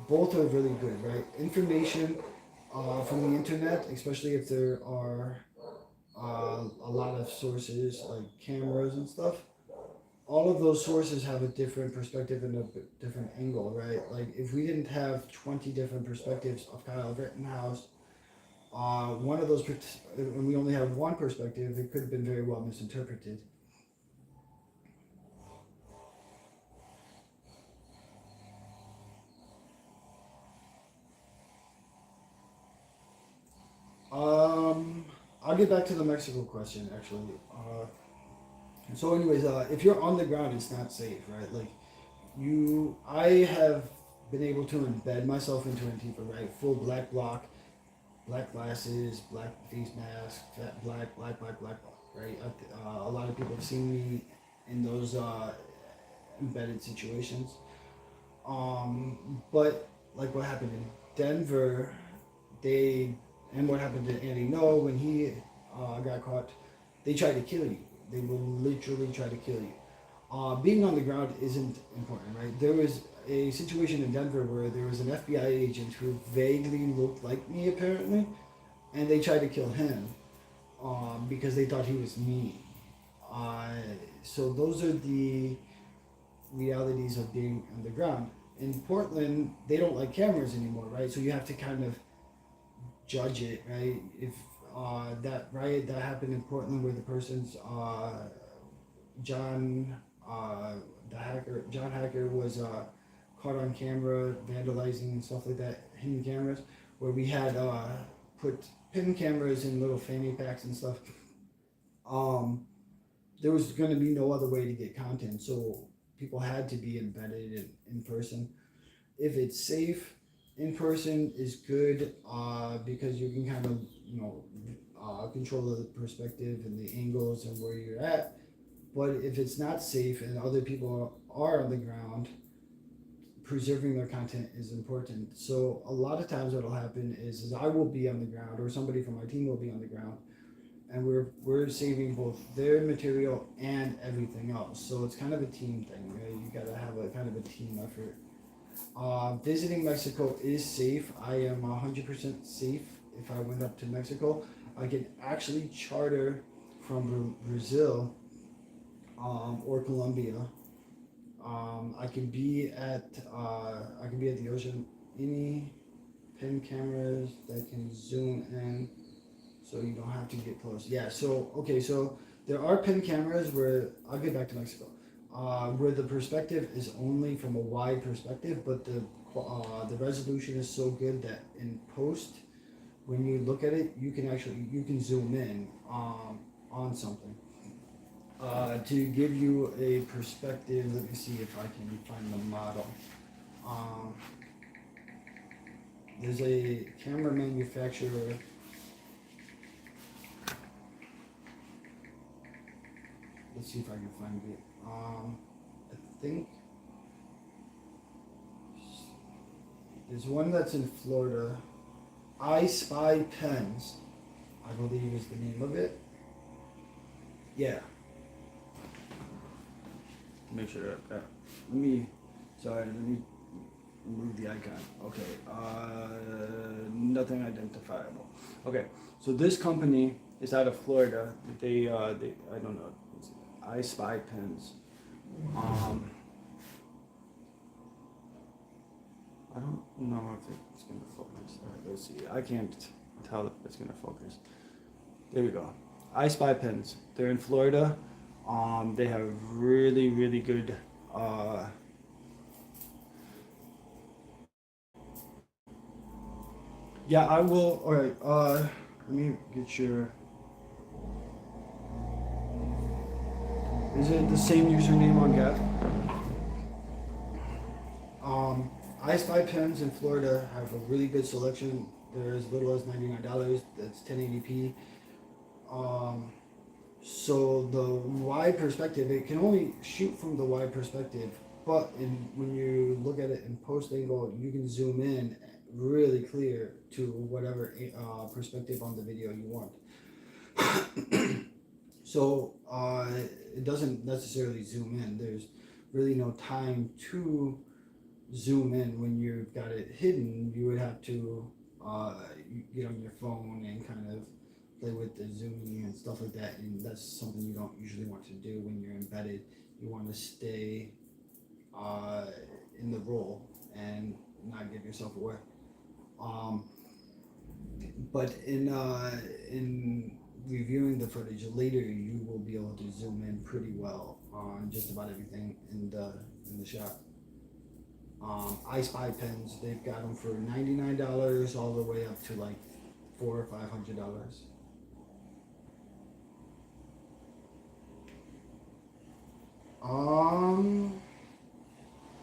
Both are really good, right? Information from the internet, especially if there are a lot of sources like cameras and stuff. All of those sources have a different perspective and a different angle, right? Like if we didn't have 20 different perspectives of Kyle Rittenhouse, one of those, and we only have one perspective, it could have been very well misinterpreted. I'll get back to the Mexico question actually. So, anyways, if you're on the ground, it's not safe, right? Like, I have been able to embed myself into Antifa, right? Full black block, black glasses, black face mask, black, right? A lot of people have seen me in those embedded situations. But like what happened in Denver, and what happened to Andy Ngo when he got caught, they tried to kill you. They will literally try to kill you. Being on the ground isn't important, right? There was a situation in Denver where there was an FBI agent who vaguely looked like me, apparently, and they tried to kill him because they thought he was me. So those are the realities of being on the ground. In Portland, they don't like cameras anymore, right? So you have to kind of judge it, right? If that riot that happened in Portland where the person's John Hacker was caught on camera vandalizing and stuff like that, hidden cameras, where we had put pin cameras in little fanny packs and stuff. There was going to be no other way to get content, so people had to be embedded in person. If it's safe, in person is good because you can kind of control the perspective and the angles and where you're at. But if it's not safe and other people are on the ground, preserving their content is important. So a lot of times what will happen is I will be on the ground or somebody from my team will be on the ground, and we're saving both their material and everything else. So it's kind of a team thing, right? You gotta have a kind of a team effort. Visiting Mexico is safe. I am 100% safe if I went up to Mexico. I can actually charter from Brazil or Colombia. I can be at the ocean. Any pin cameras that can zoom in, so you don't have to get close. Yeah. So okay. So there are pin cameras where I'll get back to Mexico. Where the perspective is only from a wide perspective, but the resolution is so good that in post, when you look at it, you can zoom in on something to give you a perspective. Let me see if I can find the model. There's a camera manufacturer. let's see if I can find it. I think there's one that's in Florida. I Spy Pens, I believe is the name of it. Yeah. Make sure that. Let me remove the icon. Okay. Nothing identifiable. Okay. So this company is out of Florida. They I don't know. It's I Spy Pens. I don't know if it's gonna focus. All right, let's see. I can't tell if it's gonna focus. There we go. I Spy Pens. They're in Florida. They have really, really good. Yeah, I will. All right. Let me get your. Is it the same username on Gap? I Spy Pens in Florida have a really good selection. They're as little as $99. That's 1080p. So the wide perspective, it can only shoot from the wide perspective, but when you look at it in post angle, you can zoom in really clear to whatever perspective on the video you want. So it doesn't necessarily zoom in. There's really no time to zoom in when you've got it hidden. You would have to get on your phone and kind of play with the zooming and stuff like that, and that's something you don't usually want to do when you're embedded. You want to stay in the role and not give yourself away. But in reviewing the footage later, you will be able to zoom in pretty well on just about everything in the shot. I Spy Pens, they've got them for $99 all the way up to like $400 or $500.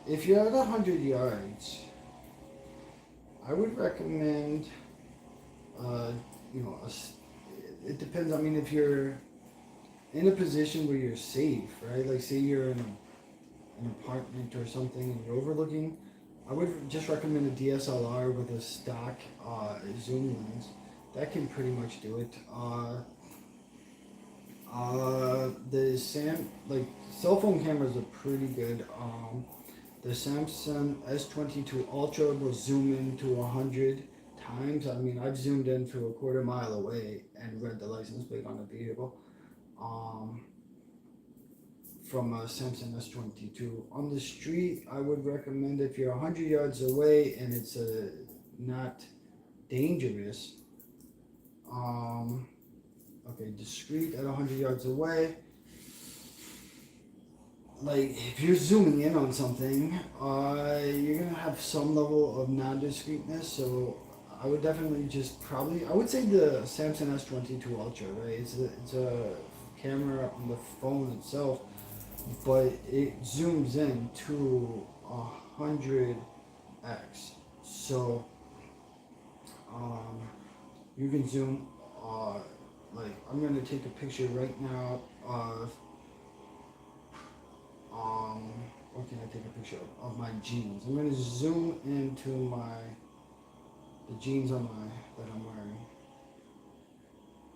If you're at 100 yards, I would recommend, it depends. I mean, if you're in a position where you're safe, right? Like say you're in an apartment or something and you're overlooking, I would just recommend a DSLR with a stock zoom lens. That can pretty much do it. Cell phone cameras are pretty good. The Samsung S22 Ultra will zoom in to 100 times. I mean, I've zoomed in to a quarter mile away and read the license plate on the vehicle. From a Samsung S22. On the street, I would recommend if you're 100 yards away and it's not dangerous. Okay, discreet at 100 yards away. Like if you're zooming in on something, you're gonna have some level of non-discreetness. So I would definitely I would say the Samsung S22 Ultra, right? It's a camera on the phone itself, but it zooms in to 100x. So you can zoom. Like I'm gonna take a picture right now of. What can I take a picture of my jeans? I'm gonna zoom into the jeans that I'm wearing,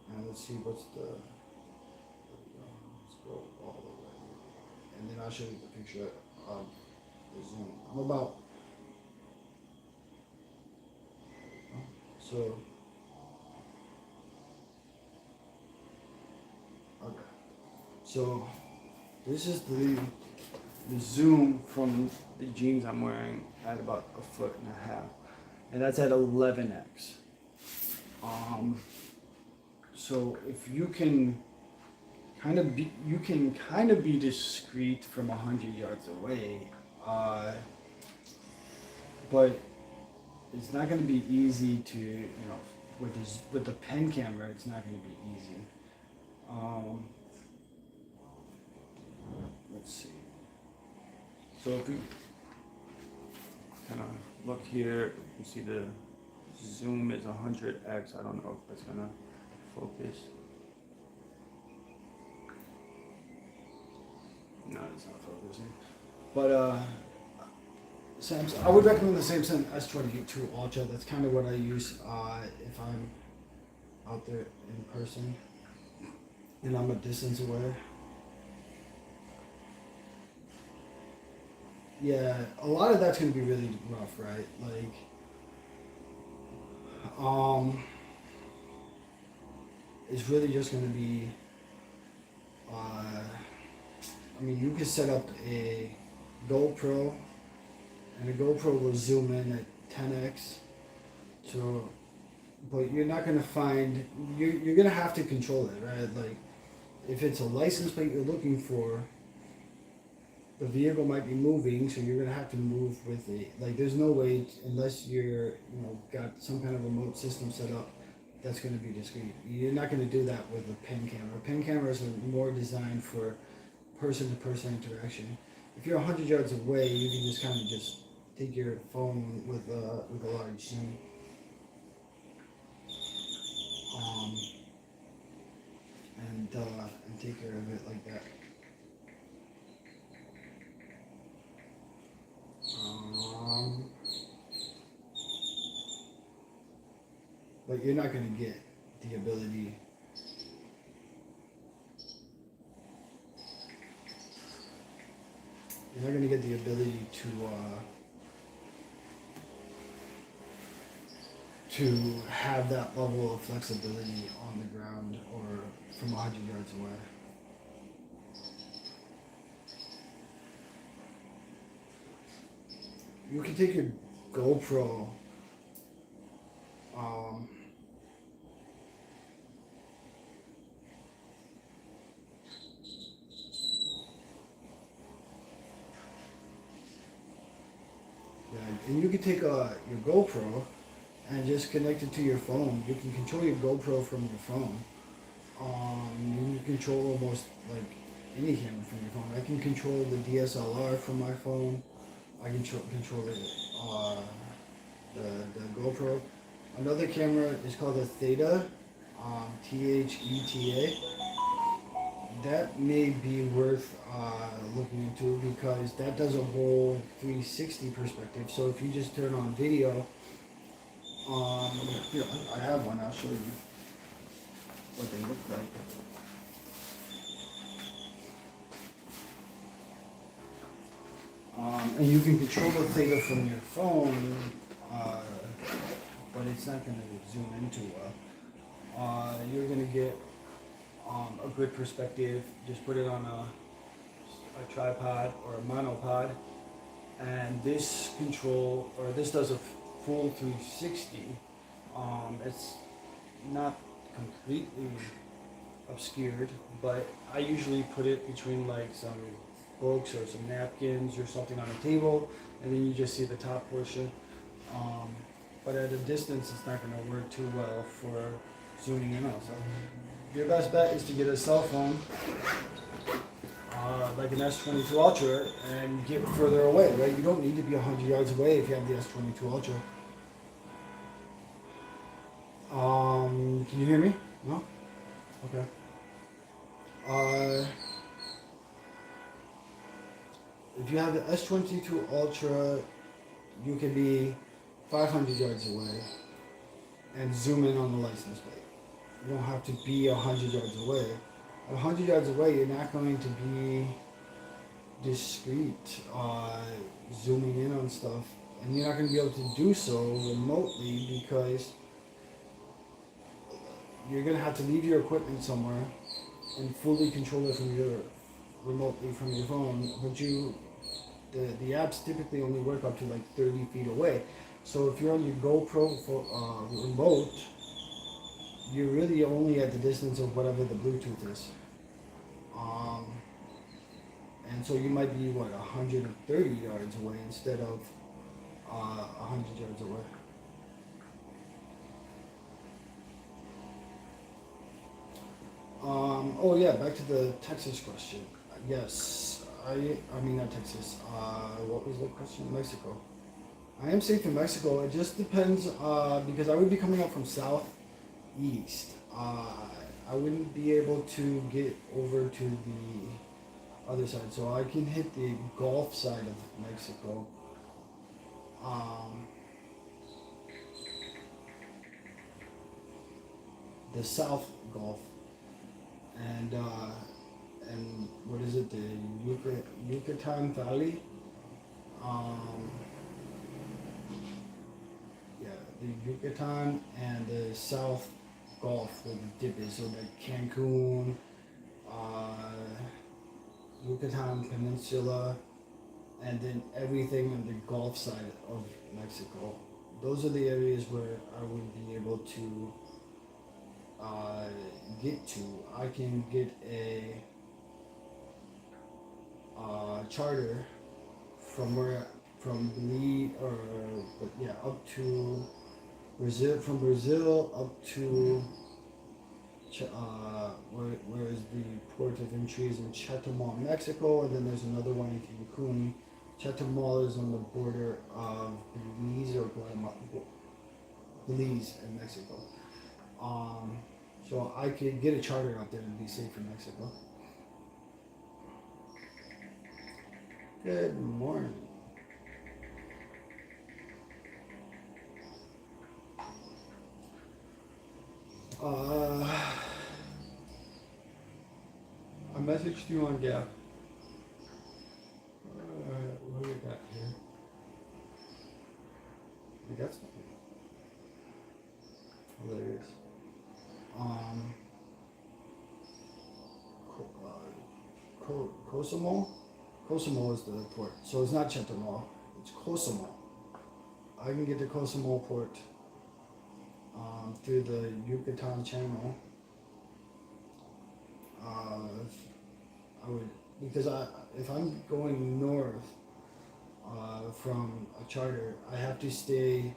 and let's see what's the. Let's go all the way, and then I'll show you the picture of the zoom. I'm about. So. Okay. So, this is the zoom from the jeans I'm wearing at about 1.5 feet, and that's at 11x. So if you can kind of be discreet from 100 yards away, but it's not going to be easy to with the pen camera. It's not going to be easy. Let's see. So if we kind of look here, you see the zoom is 100x. I don't know if that's gonna focus. No, it's not focusing. But Samsung, I would recommend the Samsung S22 Ultra. That's kind of what I use if I'm out there in person and I'm a distance away. Yeah, a lot of that's gonna be really rough, right? Like, it's really just gonna be. I mean, you could set up a GoPro, and a GoPro will zoom in at 10x. So, but you're not gonna find you're gonna have to control it, right? Like, if it's a license plate you're looking for, the vehicle might be moving, so you're gonna have to move with it. Like, there's no way unless you're got some kind of remote system set up that's gonna be discreet. You're not gonna do that with a pen camera. Pen cameras are more designed for person-to-person interaction. If you're 100 yards away, you can just kind of just take your phone with a large zoom. And take care of it like that. But you're not going to get the ability. You're not going to get the ability to have that level of flexibility on the ground or from 100 yards away. You can take your GoPro, and you can take your GoPro and just connect it to your phone. You can control your GoPro from your phone. You can control almost like any camera from your phone. I can control the DSLR from my phone. I can control the GoPro. Another camera is called a Theta, Theta. That may be worth looking into because that does a whole 360 perspective. So if you just turn on video, here, I have one. I'll show you what they look like. And you can control the Theta from your phone, but it's not going to zoom in too well. You're going to get a good perspective. Just put it on a tripod or a monopod, and this does a full 360. It's not completely obscured, but I usually put it between like some books or some napkins or something on a table, and then you just see the top portion. But at a distance, it's not going to work too well for zooming in on something. Your best bet is to get a cell phone, like an S22 Ultra, and get further away, right? You don't need to be 100 yards away if you have the S22 Ultra. Can you hear me? No? Okay. If you have the S22 Ultra, you can be 500 yards away and zoom in on the license plate. You don't have to be 100 yards away. At 100 yards away, you're not going to be discreet zooming in on stuff, and you're not going to be able to do so remotely because you're going to have to leave your equipment somewhere and fully control it remotely from your phone. But the apps typically only work up to like 30 feet away. So if you're on your GoPro for remote, you're really only at the distance of whatever the Bluetooth is. And so you might be, 130 yards away instead of 100 yards away. Oh yeah, back to the Texas question. Yes, I mean not Texas. What was the question? Mexico. I am safe in Mexico. It just depends because I would be coming up from southeast. I wouldn't be able to get over to other side. So I can hit the Gulf side of Mexico. The South Gulf, and what is it? The Yucatan Valley. Um, yeah, the Yucatan and the South Gulf where the dip is. So like Cancun, uh, Yucatan Peninsula, and then everything on the Gulf side of Mexico. Those are the areas where I would be able to get to. I can get a charter from Belize or up to Brazil, from Brazil up to where is the port of entry is in Chetumal, Mexico, and then there's another one in Cancun. Chetumal is on the border of Belize or Guatemala, Belize and Mexico. So I could get a charter out there and be safe in Mexico. Good morning. I messaged you on Gap. What do we got here? We got something. Hilarious. Cosimo? Cosimo is the port. So it's not Chetumal, it's Cosimo. I can get to Cosimo port through the Yucatan Channel. I would, because if I'm going north from a charter, I have to stay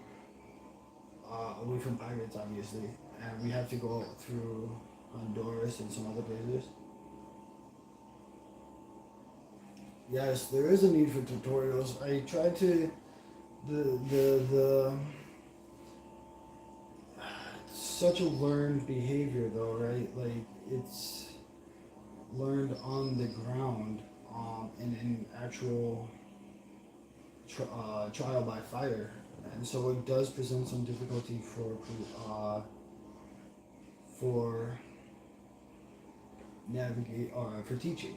away from pirates, obviously, and we have to go through Honduras and some other places. Yes, there is a need for tutorials. I tried to the it's such a learned behavior though, right? Like it's learned on the ground, and in actual trial by fire, and so it does present some difficulty for navigate or for teaching,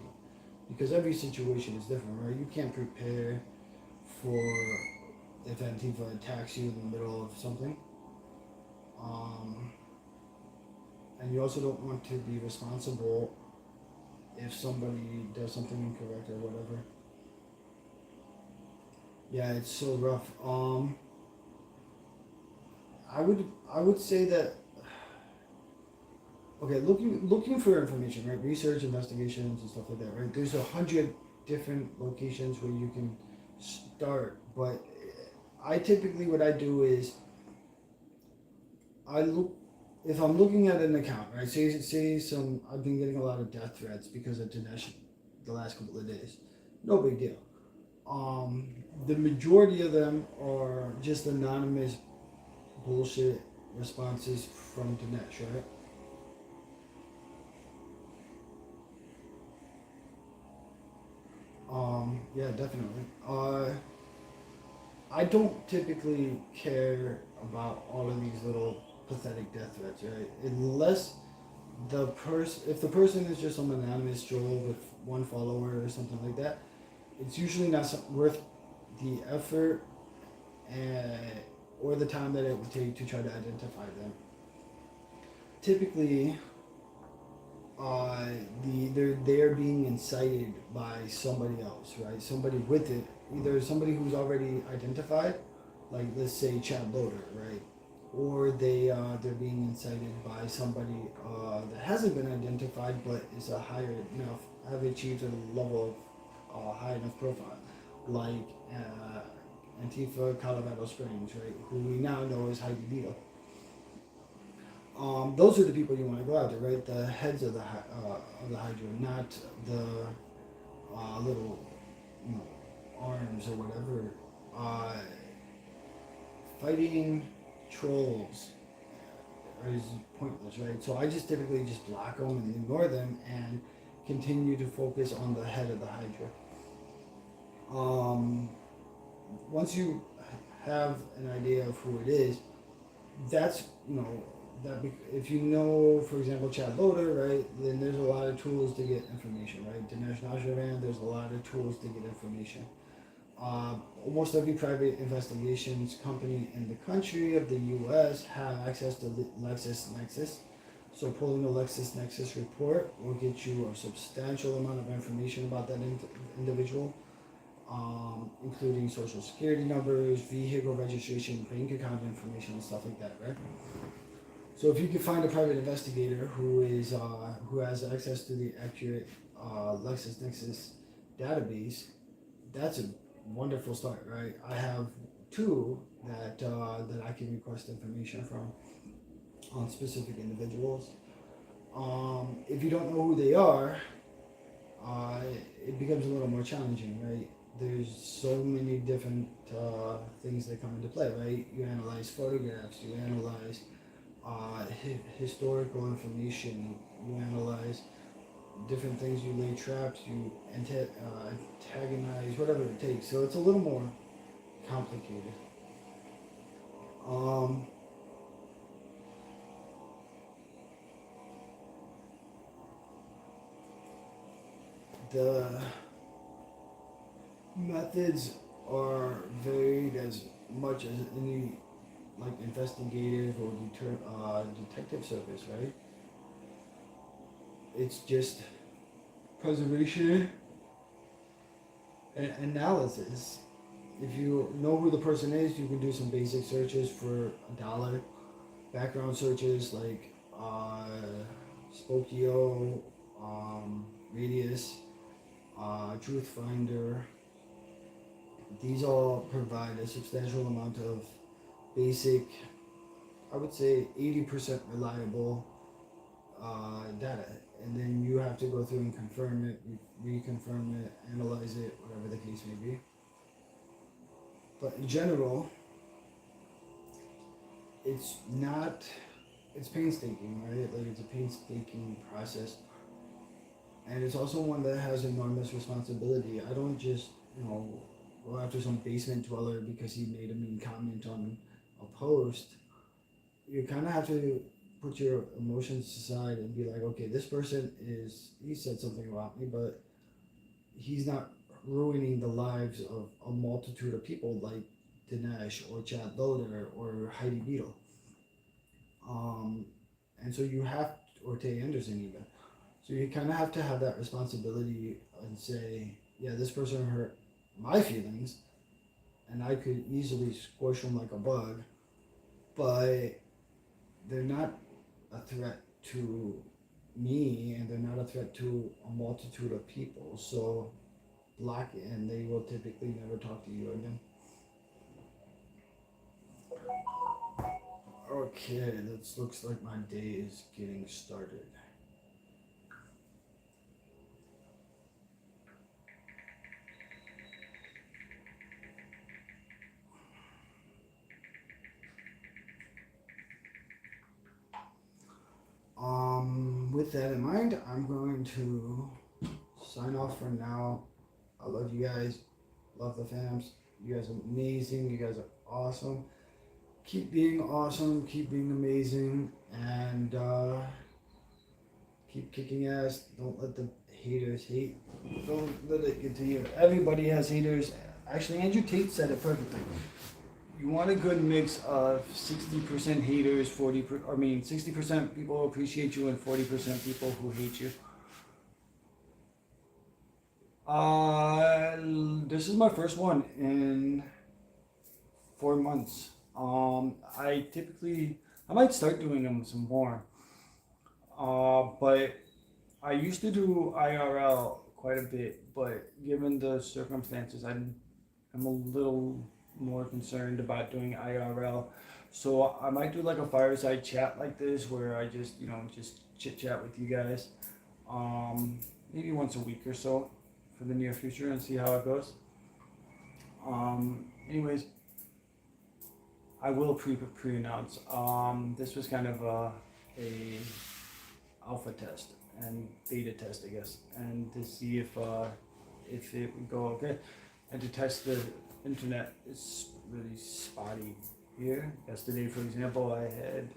because every situation is different, right? You can't prepare for if Antifa attacks you in the middle of something, and you also don't want to be responsible if somebody does something incorrect or whatever. Yeah, it's so rough. I would say that, okay, looking for information, right? Research, investigations, and stuff like that, right? There's 100 different locations where you can start, but I typically, what I do is I look, if I'm looking at an account, right? Say some, I've been getting a lot of death threats because of Dinesh the last couple of days. No big deal. The majority of them are just anonymous bullshit responses from Dinesh, right? Yeah, definitely. I don't typically care about all of these little pathetic death threats, right? Unless if the person is just some anonymous troll with one follower or something like that, it's usually not worth the effort or the time that it would take to try to identify them. Typically, they're being incited by somebody else, right? Somebody with it, either somebody who's already identified, like let's say Chad Loader, right? Or they're being incited by somebody that hasn't been identified but is have achieved a level of high enough profile, like Antifa Colorado Springs, right? Who we now know as Heidi Beetle. Those are the people you want to go after, right? The heads of the Hydra, not the little, arms or whatever. Fighting trolls is pointless, right? So I just typically just block them and ignore them and continue to focus on the head of the hydra. Once you have an idea of who it is, that's, if you know, for example, Chat Loader, right, then there's a lot of tools to get information, right? Dinesh Najarian, there's a lot of tools to get information. Almost every private investigations company in the country of the U.S. have access to LexisNexis. So pulling a LexisNexis report will get you a substantial amount of information about that individual, including social security numbers, vehicle registration, bank account information, and stuff like that, right? So if you can find a private investigator who has access to the accurate LexisNexis database, that's a wonderful start, right? I have two that I can request information from on specific individuals. If you don't know who they are, it becomes a little more challenging, right? There's so many different things that come into play, right? You analyze photographs, you analyze historical information, you analyze different things, you lay traps, you antagonize, whatever it takes. So it's a little more complicated. The methods are varied as much as any investigative or detective service, right? It's just preservation and analysis. If you know who the person is, you can do some basic searches for $1. Background searches like Spokio, Radius, Truth Finder. These all provide a substantial amount of basic, I would say 80% reliable data. And then you have to go through and confirm it, reconfirm it, analyze it, whatever the case may be. But in general, it's painstaking, right? Like, it's a painstaking process. And it's also one that has enormous responsibility. I don't just, go after some basement dweller because he made a mean comment on a post. You kind of have to put your emotions aside and be like, okay, this person he said something about me, but he's not ruining the lives of a multitude of people like Dinesh or Chad Loader or Heidi Beetle. And so you have, or Tay Anderson even. So you kind of have to have that responsibility and say, yeah, this person hurt my feelings, and I could easily squish them like a bug, but they're not a threat to me, and they're not a threat to a multitude of people. So block it, and they will typically never talk to you again. Okay, this looks like my day is getting started. With that in mind, I'm going to sign off for now. I love you guys. Love the fams. You guys are amazing. You guys are awesome. Keep being awesome. Keep being amazing. And keep kicking ass. Don't let the haters hate. Don't let it get to you. Everybody has haters. Actually, Andrew Tate said it perfectly. You want a good mix of 60% haters, 60% people who appreciate you and 40% people who hate you. This is my first one in 4 months. I might start doing them some more. But I used to do IRL quite a bit, but given the circumstances, I'm a little more concerned about doing IRL. So I might do like a fireside chat like this where I just chit chat with you guys. Maybe once a week or so for the near future and see how it goes. Anyways, I will pre-announce. This was kind of a alpha test and beta test, I guess, and to see if it would go okay, and to test the internet. It's really spotty here. Yesterday, for example, I had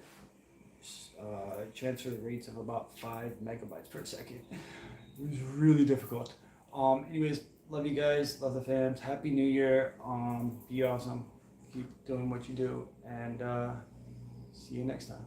transfer rates of about 5 megabytes per second. It was really difficult. Anyways, love you guys, love the fans. Happy New Year. Be awesome. Keep doing what you do, and see you next time.